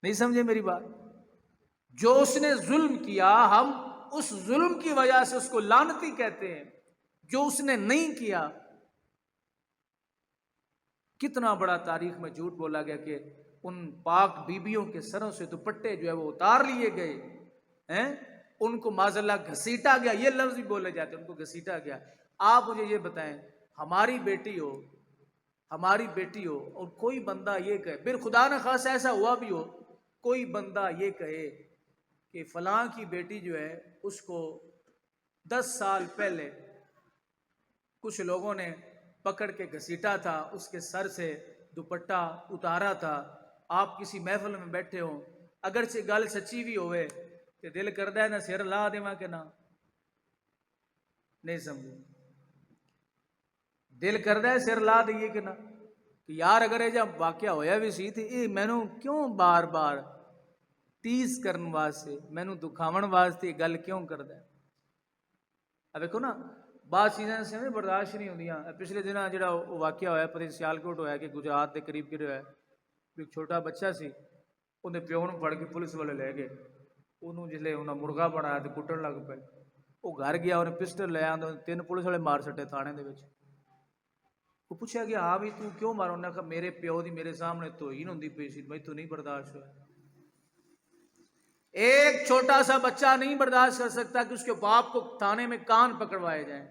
نہیں سمجھے میری بات؟ جو اس نے ظلم کیا ہم اس ظلم کی وجہ سے اس کو لعنتی کہتے ہیں، جو اس نے نہیں کیا۔ کتنا بڑا تاریخ میں جھوٹ بولا گیا کہ ان پاک بیبیوں کے سروں سے دوپٹے جو ہے وہ اتار لیے گئے ہیں، ان کو معاذ اللہ گھسیٹا گیا، یہ لفظ بھی بولے جاتے ہیں، ان کو گھسیٹا گیا۔ آپ مجھے یہ بتائیں ہماری بیٹی ہو، ہماری بیٹی ہو اور کوئی بندہ یہ کہے، پھر خدا نہ خواستہ ایسا ہوا بھی ہو، کوئی بندہ یہ کہے کہ فلاں کی بیٹی جو ہے اس کو 10 سال پہلے کچھ لوگوں نے پکڑ کے گھسیٹا تھا، اس کے سر سے دوپٹہ اتارا تھا، آپ کسی محفل میں بیٹھے ہوں، اگرچہ گل سچی بھی ہوئے تو دل کردا ہے نا سر لا دیواں کہ نہ؟ نہیں سمجھے؟ دل کردا ہے سر لا دئیے کہ نہ کہ یار اگر یہ جب واقعہ ہویا بھی سی تو یہ مینوں کیوں بار بار تیز کرن واسطے مینوں دکھاون واسطے گل کیوں کردا ہے؟ اب دیکھو نا بعض چیزاں سے برداشت نہیں ہوندیاں. پچھلے دنوں جڑا واقعہ ہویا پتہ سیالکوٹ ہویا کہ گجرات کے قریب ہویا ایک چھوٹا بچہ سی انہیں پیو نوں پھڑ کے پولیس والے لے گئے. انہوں جسلے انہاں مرغا بنایا تے کٹن لگ پے. وہ گھر گیا انہیں پسٹل لے آندا 3 پولیس والے مار سٹے تھانے دے وچ. وہ پوچھا کہ ہاں بھی تو کیوں مارا؟ انہاں کہا میرے پیو دی میرے سامنے توہین ہوندی پئی سی میں تو نہیں برداشت ہوا. ایک چھوٹا سا بچہ نہیں برداشت کر سکتا کہ اس کے باپ کو تھانے میں کان پکڑوائے جائیں.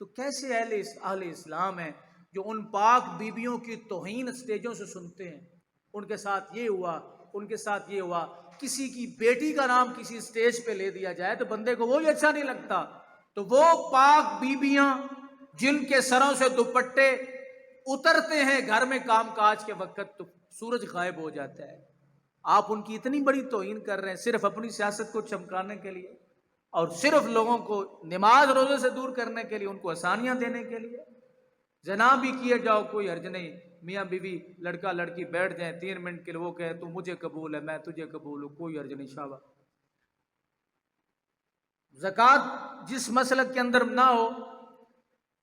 تو کیسے اہل اسلام ہیں جو ان پاک بیبیوں کی توہین اسٹیجوں سے سنتے ہیں؟ ان کے ساتھ یہ ہوا، ان کے ساتھ یہ ہوا. کسی کی بیٹی کا نام کسی اسٹیج پہ لے دیا جائے تو بندے کو وہی اچھا نہیں لگتا. تو وہ پاک بیبیاں جن کے سروں سے دوپٹے اترتے ہیں گھر میں کام کاج کے وقت تو سورج غائب ہو جاتا ہے. آپ ان کی اتنی بڑی توہین کر رہے ہیں صرف اپنی سیاست کو چمکانے کے لیے اور صرف لوگوں کو نماز روزے سے دور کرنے کے لیے، ان کو آسانیاں دینے کے لیے. زنا بھی کیے جاؤ کوئی حرج نہیں، میاں بیوی لڑکا لڑکی بیٹھ جائیں 3 منٹ کے لیے، وہ کہے تو مجھے قبول ہے میں تجھے قبول ہوں، کوئی حرج نہیں. شاباش. زکوٰۃ جس مسلک کے اندر نہ ہو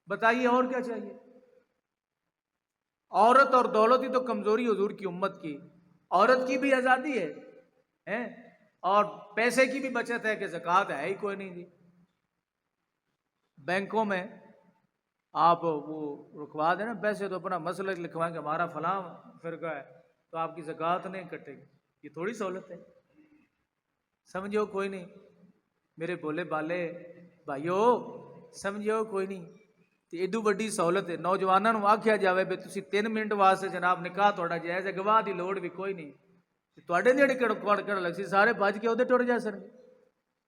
بتائیے اور کیا چاہیے؟ عورت اور دولت ہی تو کمزوری حضور کی امت کی. عورت کی بھی آزادی ہے اور پیسے کی بھی بچت ہے کہ زکوٰۃ ہے ہی کوئی نہیں دی. بینکوں میں آپ وہ رکھوا دیں نا پیسے تو اپنا مسلک لکھوائیں کہ ہمارا فلاں فرقہ ہے تو آپ کی زکوٰۃ نہیں کٹے گی. یہ تھوڑی سہولت ہے؟ سمجھو کوئی نہیں میرے بولے بالے بھائیو، سمجھو کوئی نہیں. ایڈو بڑی سہولت ہے نوجوانوں نوں آکھیا جاوے بھی تسی 3 منٹ واسطے جناب نکاح تہاڈا جائز ہے، گواہ دی لوڑ بھی کوئی نہیں. تواڈے نیڑے کڑ لگ سی سارے بھج کے اودے ٹر جا سن.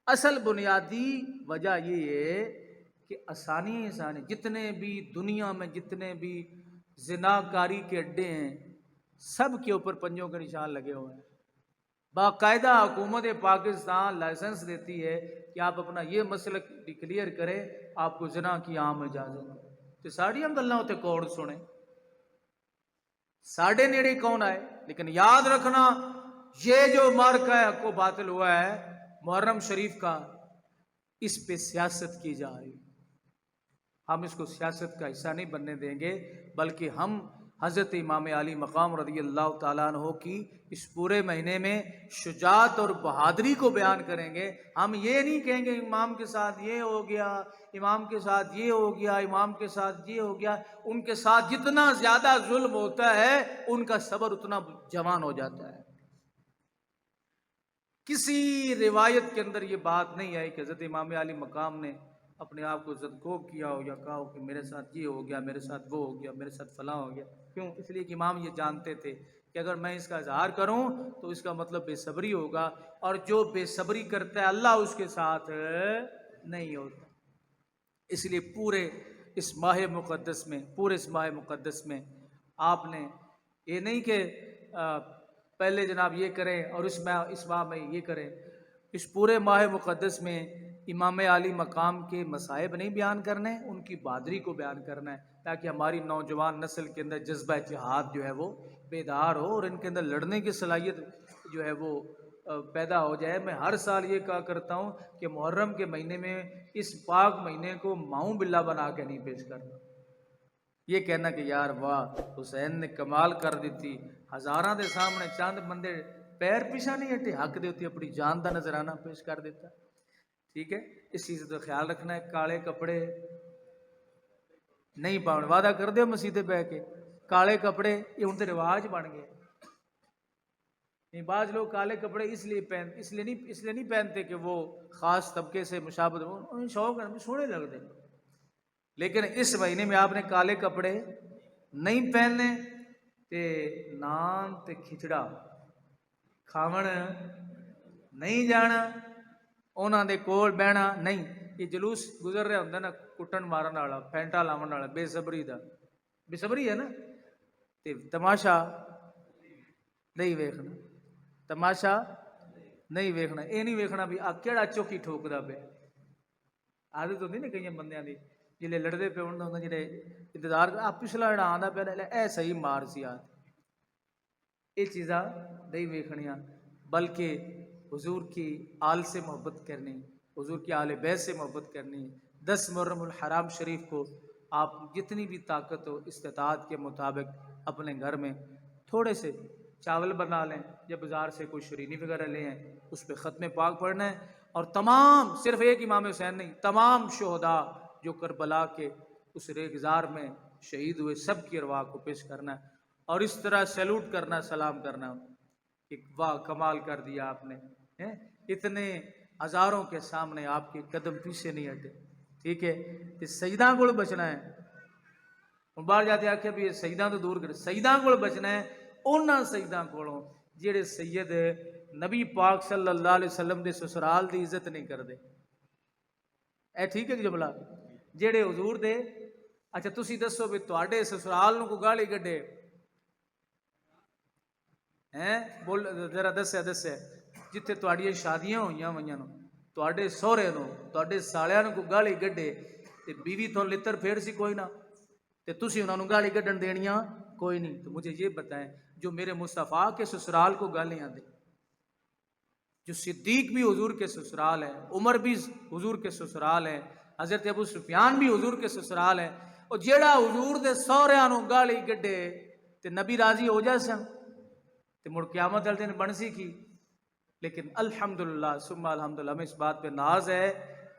اصل بنیادی وجہ یہ ہے کہ آسانی جتنے بھی دنیا میں جتنے بھی زناکاری کے اڈے ہیں سب کے اوپر پنجوں کے نشان لگے ہوئے ہیں. باقاعدہ حکومت پاکستان لائسنس دیتی ہے کہ آپ اپنا یہ مسلک ڈکلیئر کریں، آپ کو زنا کی عام اجازت ہے. تو ساڑیاں گلاں تے کون سنے، ساڑے نیڑے کون آئے؟ لیکن یاد رکھنا یہ جو مارکا ہے حق و باطل ہوا ہے محرم شریف کا، اس پہ سیاست کی جا رہی. ہم اس کو سیاست کا حصہ نہیں بننے دیں گے، بلکہ ہم حضرت امام علی مقام رضی اللہ تعالیٰ عنہ کی اس پورے مہینے میں شجاعت اور بہادری کو بیان کریں گے. ہم یہ نہیں کہیں گے امام کے ساتھ یہ ہو گیا، امام کے ساتھ یہ ہو گیا، امام کے ساتھ یہ ہو گیا. ان کے ساتھ جتنا زیادہ ظلم ہوتا ہے ان کا صبر اتنا جوان ہو جاتا ہے. کسی روایت کے اندر یہ بات نہیں آئی کہ حضرت امام علی مقام نے اپنے آپ کو زدکوب کیا ہو یا کہا ہو کہ میرے ساتھ یہ ہو گیا، میرے ساتھ وہ ہو گیا، میرے ساتھ فلاں ہو گیا. کیوں؟ اس لیے کہ امام یہ جانتے تھے کہ اگر میں اس کا اظہار کروں تو اس کا مطلب بے صبری ہوگا، اور جو بے صبری کرتا ہے اللہ اس کے ساتھ نہیں ہوتا. اس لیے پورے اس ماہ مقدس میں آپ نے یہ نہیں کہ پہلے جناب یہ کریں اور اس ماہ میں یہ کریں. اس پورے ماہ مقدس میں امام علی مقام کے مصائب نہیں بیان کرنے، ان کی بہادری کو بیان کرنا ہے تاکہ ہماری نوجوان نسل کے اندر جذبہ جہاد جو ہے وہ بیدار ہو اور ان کے اندر لڑنے کی صلاحیت جو ہے وہ پیدا ہو جائے. میں ہر سال یہ کہا کرتا ہوں کہ محرم کے مہینے میں اس پاک مہینے کو ماؤں بلا بنا کے نہیں پیش کرنا. یہ کہنا کہ یار واہ حسین نے کمال کر دیتی، ہزاراں دے سامنے چند بندے پیر پیچھا نہیں ہٹے، حق دے ہوتی اپنی جان دا نذرانہ پیش کر دیتا. ٹھیک ہے، اس چیز کا خیال رکھنا ہے. کالے کپڑے نہیں پاؤنے، وعدہ کر دیو مسیدے بہ کے کالے کپڑے یہ ہن تے رواج بن گئے. بعض لوگ کالے کپڑے اس لیے نہیں پہنتے کہ وہ خاص طبقے سے مشابہت، انہیں شوق ہے سونے لگتے. لیکن اس مہینے میں آپ نے کالے کپڑے نہیں پہننے تے نان تے کھچڑا کھاون نہیں جانا، انہاں دے کول بہنا نہیں. یہ جلوس گزر رہا ہوندا نا کٹن مارن والا، پینٹا لاون والا، بے صبری دا، بے صبری ہے نا، تے تماشا نہیں ویکھنا، تماشا نہیں ویکھنا. یہ نہیں ویکھنا بھی آ کیڑا چوکی ٹھوکدا پیا. عادت ہوندی نا کئی بندیاں دی جلے لڑدے پے ہون جڑے انتظار آپ پچھلا جڑا آندا پیا اے صحیح مار سی آ. یہ چیزاں نہیں ویکھنیاں. بلکہ حضور کی آل سے محبت کرنی، حضور کی آل بیت سے محبت کرنی ہے۔ 10 محرم الحرام شریف کو آپ جتنی بھی طاقت ہو استطاعت کے مطابق اپنے گھر میں تھوڑے سے چاول بنا لیں یا بازار سے کوئی شرینی وغیرہ لے آئیں، اس پہ ختم پاک پڑھنا ہے، اور تمام، صرف ایک امام حسین نہیں، تمام شہداء جو کربلا کے اس ریگزار میں شہید ہوئے سب کی ارواح کو پیش کرنا ہے، اور اس طرح سیلوٹ کرنا، سلام کرنا کہ واہ کمال کر دیا آپ نے، اتنے ہزاروں کے سامنے آپ کے قدم پیچھے نہیں ہٹے، ٹھیک ہے۔ کہ سجدہ کو بچنا ہے، ہوں باہر جاتے آخیا بھی سجدہ تو دور کرے، سجدہ کو بچنا ہے انہاں سجدہ کولوں جڑے سید نبی پاک صلی اللہ علیہ وسلم دے سسرال دی عزت نہیں کردے، اے ٹھیک ہے جملہ، جڑے حضور دے، اچھا تسی دسو بھی تواڈے سسرال نو کو گالی کڈے، بول ذرا دسیا جتھے تواڈیاں شادیاں ہوئیاں ویاں نو تواڈے سہرے نو تواڈے سالیاں نو کو گالی کڈے تے بیوی تو لتر پھیر سی کوئی نہ، تے تسی انہاں نو گالی کڈن دینیاں کوئی نہیں۔ تو مجھے یہ بتائیں جو میرے مصطفیٰ کے سسرال کو گالیاں دے، جو صدیق بھی حضور کے سسرال ہے، عمر بھی حضور کے سسرال ہے، حضرت ابو سفیان بھی حضور کے سسرال ہے، اور جیڑا حضور دے سہریاں نو گالی کڈے تے نبی راضی ہو جا سن تے مڑ قیامت والے دن بن سی کی۔ لیکن الحمدللہ ثم الحمدللہ ہمیں اس بات پہ ناز ہے،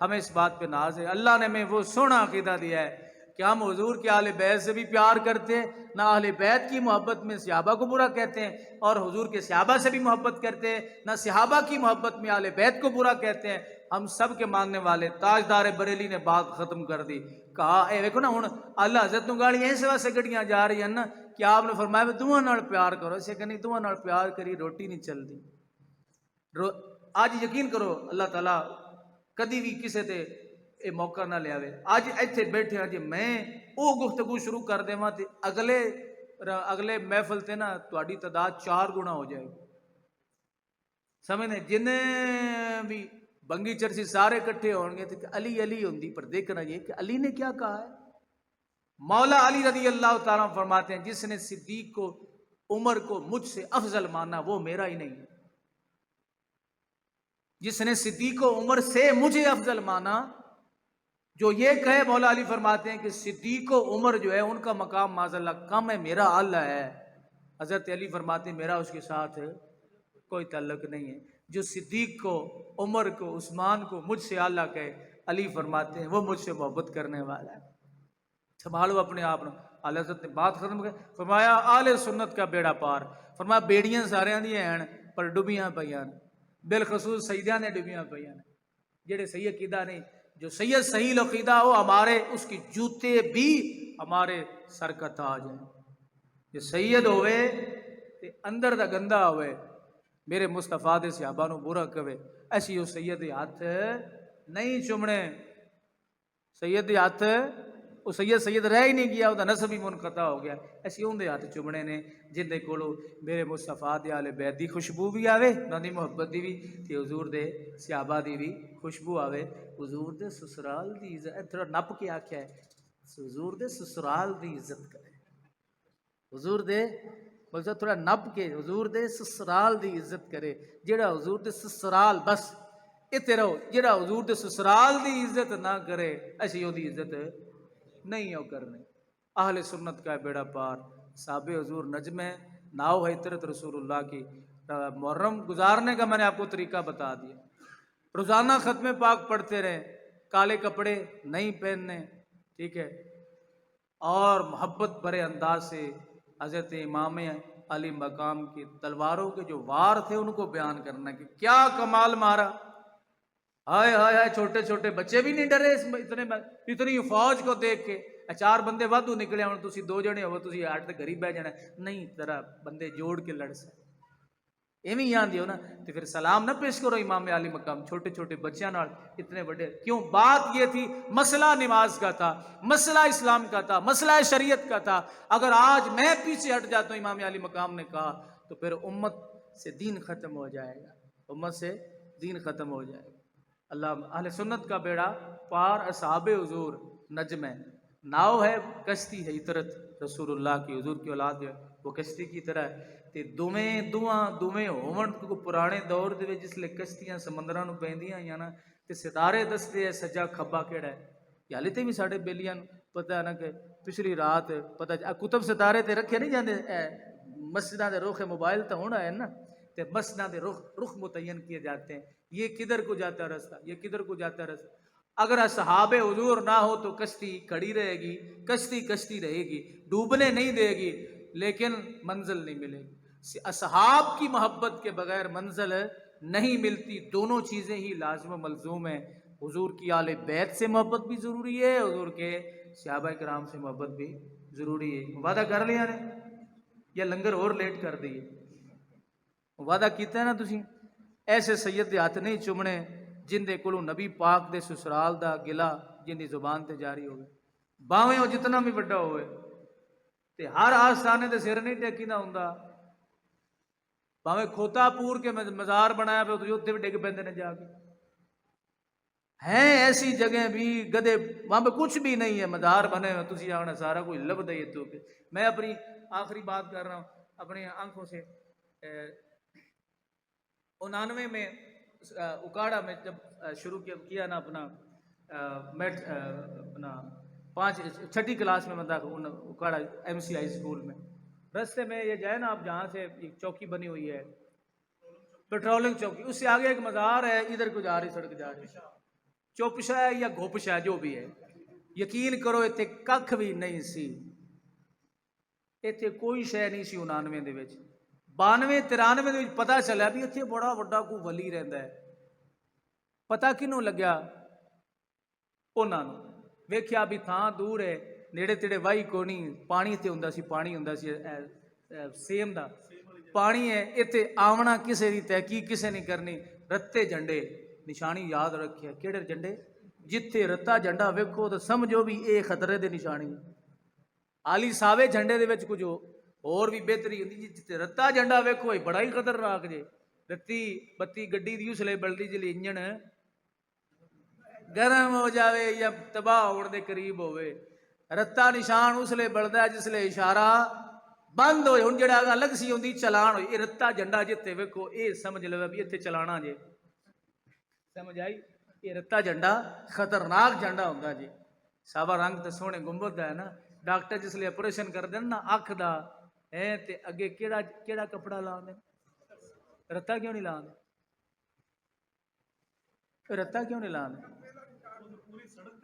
ہمیں اس بات پہ ناز ہے، اللہ نے ہمیں وہ سونا عقیدہ دیا ہے کہ ہم حضور کے اہل بیت سے بھی پیار کرتے ہیں، نہ اہل بیت کی محبت میں صحابہ کو برا کہتے ہیں، اور حضور کے صحابہ سے بھی محبت کرتے ہیں، نہ صحابہ کی محبت میں اہل بیت کو برا کہتے ہیں۔ ہم سب کے ماننے والے تاجدار بریلی نے بات ختم کر دی، کہا اے دیکھو نا ہن اللہ حضرت نو گالیاں اس واسطے گڑیاں جا رہی ہیں نا کہ آپ نے فرمایا بھی دوواں نال پیار کرو، اسے کہ نہیں دوواں نال پیار کری روٹی نہیں چلدی۔ آج یقین کرو اللہ تعالیٰ کدی بھی کسے تے اے موقع نہ لے آوے، آج ایتھے بیٹھے ہیں جی میں او گفتگو شروع کر دیواں تے اگلے محفل تے نا تہاڈی تعداد 4 گنا ہو جائے گی، سمجھنے جنے بھی بنگی چرسی سارے کٹھے ہون گے تے علی علی ہوندی، پر دیکھنا یہ کہ علی نے کیا کہا ہے۔ مولا علی رضی اللہ تعالیٰ فرماتے ہیں جس نے صدیق کو عمر کو مجھ سے افضل مانا وہ میرا ہی نہیں ہے، جس نے صدیق و عمر سے مجھے افضل مانا، جو یہ کہے مولا علی فرماتے ہیں کہ صدیق و عمر جو ہے ان کا مقام معاذ اللہ کم ہے، میرا اعلیٰ ہے۔ حضرت علی فرماتے ہیں میرا اس کے ساتھ کوئی تعلق نہیں ہے۔ جو صدیق کو عمر کو عثمان کو مجھ سے اعلیٰ کہے، علی فرماتے ہیں وہ مجھ سے محبت کرنے والا ہے۔ سنبھالو اپنے آپ نے۔ اعلی حضرت نے بات ختم کر فرمایا آل سنت کا بیڑا پار، فرمایا بیڑیاں سارے دی ہیں پر ڈبیاں پیاں، بالخصوص سیدیاں نے ڈبیاں پیاں، جڑے صحیح عقیدہ نہیں، جو سید صحیح عقیدہ ہو ہمارے اس کی جوتے بھی ہمارے سر کا تاج ہیں۔ جو سید ہوئے تے اندر دا گندا ہوئے، میرے مصطفیٰ دے صحابہ نو برا کہے، ایسی وہ سید دے ہاتھ نہیں چومنے، سید دے ہاتھ وہ سید رہ ہی نہیں گیا، وہ نسب ہی منقطع ہو گیا، ایسی اون دے ہاتھ چومنے نے جن دے کولو میرے مصطفیٰ دے آل بیت دی خوشبو بھی آوے، انہاں دی محبت دی بھی تے حضور دے صحابہ دی بھی خوشبو آوے، حضور دے سسرال دی عزت تھوڑا نپ کے آکھیا ہے، حضور دے سسرال دی عزت کرے، حضور دے بلکہ تھوڑا نپ کے حضور دے سسرال دی عزت کرے، جیڑا حضور دے سسرال بس اتے رہو، جیڑا حضور دے سسرال دی عزت نہ کرے ایسی وہ دی عزت نہیں ہو کرنے۔ اہل سنت کا بیڑا پار، صحابہ حضور نجم ہے، ناؤ ہے عطرت رسول اللہ کی۔ محرم گزارنے کا میں نے آپ کو طریقہ بتا دیا، روزانہ ختم پاک پڑھتے رہیں، کالے کپڑے نہیں پہننے، ٹھیک ہے، اور محبت بھرے انداز سے حضرت امام علی مقام کی تلواروں کے جو وار تھے ان کو بیان کرنا کہ کیا کمال مارا، ہائے ہائے ہائے، چھوٹے چھوٹے بچے بھی نہیں ڈرے اتنی فوج کو دیکھ کے، 4 بندے وادو نکلے ہوں تسی 2 جنے ہو تسی 8 تے گھر ہی بہ جانا، نہیں ذرا بندے جوڑ کے لڑ سکتے ایویں یاد دیو نا، تو پھر سلام نہ پیش کرو امام علی مقام چھوٹے چھوٹے بچیاں نال اتنے بڑے کیوں؟ بات یہ تھی مسئلہ نماز کا تھا، مسئلہ اسلام کا تھا، مسئلہ شریعت کا تھا۔ اگر آج میں پیچھے ہٹ جاتا ہوں امام علی مقام نے کہا تو پھر امت سے دین ختم ہو جائے گا، امت سے دین ختم ہو جائے گا۔ اللہ اہل سنت کا بیڑا پار، اصحاب حضور نجم ہے، ناؤ ہے کشتی ہے عطرت رسول اللہ کی، حضور کی اولاد ہے وہ کشتی کی طرح ہے۔ ਤੇ ਦੋਵੇਂ ਹੋਵਣ। ਕਿਉਂਕਿ ਪੁਰਾਣੇ ਦੌਰ ਦੇ ਵਿੱਚ ਜਿਸਲੇ ਕਸ਼ਤੀਆਂ ਸਮੁੰਦਰਾਂ ਨੂੰ ਪੈਂਦੀਆਂ ਆਈਆਂ ਨਾ ਤੇ ਸਿਤਾਰੇ ਦੱਸਦੇ ਆ ਸੱਜਾ ਖੱਬਾ ਕਿਹੜਾ ਹੈ। ਹਾਲੇ ਤੇ ਵੀ ਸਾਡੇ ਬੇਲੀਆਂ ਨੂੰ ਪਤਾ ਨਾ ਕਿ ਪਿਛਲੀ ਰਾਤ ਪਤਾ ਕੁਤਬ ਸਿਤਾਰੇ ਤੇ ਰੱਖੇ ਨਹੀਂ ਜਾਂਦੇ। مسجداں دے رخ موبائل تو ہونا ہے نا، تے مسجداں دے رخ متعین کیے جاتے ہیں، یہ کدھر کو جاتا ہے رستہ، یہ کدھر کو جاتا ہے رستہ۔ اگر اصحاب حضور نہ ہو تو کشتی کھڑی رہے گی، کشتی رہے گی، ڈوبنے نہیں دے گی، لیکن منزل نہیں ملے گی۔ اصحاب کی محبت کے بغیر منزل نہیں ملتی، دونوں چیزیں ہی لازم و ملزوم ہیں۔ حضور کی آل بیت سے محبت بھی ضروری ہے، حضور کے صحابہ کرام سے محبت بھی ضروری ہے۔ وعدہ کر لیا نے یا لنگر اور لیٹ کر دیے؟ وعدہ کیتا ہے نا تسی؟ ایسے سید دے ہاتھ نہیں چومنے جن دے کولوں نبی پاک دے سسرال دا گلا جن دی زبان تے جاری ہوئے، باویں وہ جتنا بھی بڑا ہوئے، تے ہر آستانے دے سر نہیں ٹیکیدا ہوندا۔ باویں کھوتا پور کے مزار بنایا پہ اتنے بھی ڈگ پیندے نے جا کے۔ ہیں ایسی جگہ بھی گدے وہاں پہ کچھ بھی نہیں ہے، مزار بنے ہوئے، تسی آنا سارا کوئی لب دے تو کہ میں اپنی آخری بات کر رہا ہوں اپنی آنکھوں سے۔ 99 میں اکاڑا میں جب شروع کیا نا اپنا اپنا 6ٹھی کلاس میں اکاڑا MC ہائی اسکول میں، رستے میں یہ جائے نا آپ جہاں سے ایک چوکی بنی ہوئی ہے پیٹرولنگ چوکی، اس سے آگے ایک مزار ہے، ادھر کو جا رہی سڑک جا رہی، چوپشا ہے یا گھوپشا ہے جو بھی ہے، یقین کرو اتنے ککھ بھی نہیں سی، اتنے کوئی شے نہیں سی 99 دے وچ۔ 92 93 دے وچ پتہ چلیا بھی اتنے بڑا وڈا کوئی ولی رہندا ہے۔ پتہ کنوں لگیا؟ انہاں نوں ویکھیا بھی تھاں دور ہے، نیڑے تیڑے وائی کونی، پانی تے ہوندا سی، پانی ہوندا سی سیم دا پانی ہے، اتنے آونا کسے دی تحقیق کسے نہیں کرنی۔ رتے جھنڈے نشانی یاد رکھیا، کیڑے جھنڈے؟ جتھے رتا جھنڈا ویکھو تو سمجھو بھی اے خطرے دے نشانی۔ آلی ساوے جھنڈے دے وچ کچھ اور بھی بہتری ہوندی، جتھے رتا جھنڈا ویکھو بڑا ہی خطرناک جے۔ رتی بتی گڈی دی اس لے بلدی جلی انجن گرم ہو جاوے یا تباہ ہونے دے قریب ہوئے، رتا نشان اس لے بلدا ہے جس لے اشارہ بند ہوئے۔ ہن جڑا الگ سی ہوندی چلان ہوئی، یہ رتا جھنڈا جتے ویکھو اے سمجھ لو بھی اتنے چلانا جے، سمجھ آئی؟ یہ رتا جھنڈا خطرناک جھنڈا ہوندا جی۔ ساوا رنگ تے سونے گنبد دا ہے نا، ڈاکٹر جس لئے آپریشن کر دیں نا اکھ دا ہے تے اگے کیڑا کپڑا لا دیں؟ رتا کیوں نہیں لا دیں؟ رتا کیوں نہیں لا دیں؟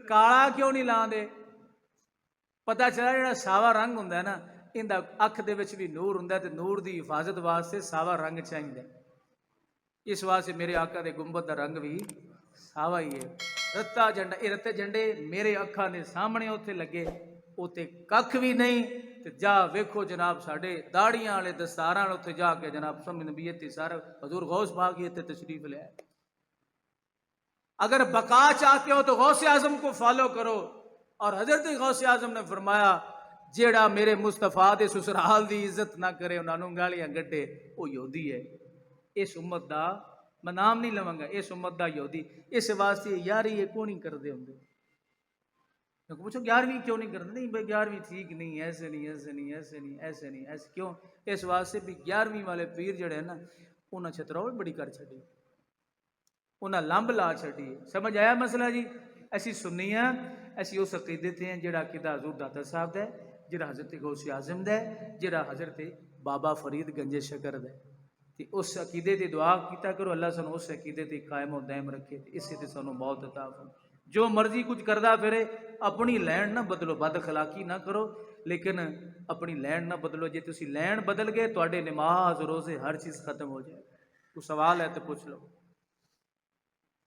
کالا کیوں نہیں لا دے؟ پتہ چلا جڑا ساوا رنگ ہوندا ہے نا اندا اکھ دے وچ بھی نور ہوندا ہے تے نور دی حفاظت واسطے ساوا رنگ چاہیدا ہے۔ اس واسطے میرے آقا دے گنبد دا رنگ بھی ساوا ہی ہے۔ رتا جھنڈا، یہ رتے جھنڈے میرے اکھاں دے سامنے اوتھے لگے، اوتے ککھ بھی نہیں تے جا ویکھو جناب ساڈے داڑیاں والے دستاراں اوتھے جا کے جناب سمجھ نبی تے سارا حضور غوث پاک تے تشریف لے آئے۔ اگر بقا چاہتے ہو تو غوث اعظم کو فالو کرو، اور حضرت غوث اعظم نے فرمایا جیڑا میرے مصطفیٰ دے سسرال دی عزت نہ کرے انہاں نوں گالیاں گڈے وہ یہودی ہے۔ اس امت دا میں نام نہیں لواں گا، اس امت دا یہودی۔ اس واسطے یاری یہ کیوں نہیں کردے ہوندے؟ پوچھو 11ویں کیوں نہیں کرتے؟ نہیں بھائی 11ویں ٹھیک نہیں، ایسے نہیں ایسے نہیں ایسے نہیں ایسے نہیں ایسے کیوں؟ اس واسطے بھی 11ویں والے پیر جڑے ہیں نا انہاں چھتراؤ بڑی کر چھڈی، انہاں لمب لا چھڈی۔ سمجھ آیا مسئلہ جی؟ ایسی سنیاں ایسی اس عقیدے تے ہیں جڑا عقیدہ حضور داتا صاحب دا ہے، جڑا حضرت غوث اعظم دا ہے، جڑا حضرت بابا فرید گنج شکر دا ہے۔ تے اس عقیدے تے دعا کیتا کرو اللہ سانو اس عقیدے تے قائم و دائم رکھے، اس سے سانو موت عطا فرمائے۔ جو مرضی کچھ کردا پھرے اپنی لین نہ بدلو، بد اخلاقی نہ کرو، لیکن اپنی لین نہ بدلو۔ جے تسی لین بدل گئے تواڈے نماز روزے ہر چیز ختم ہو جائے۔ کوئی سوال ہے تو پوچھ لو۔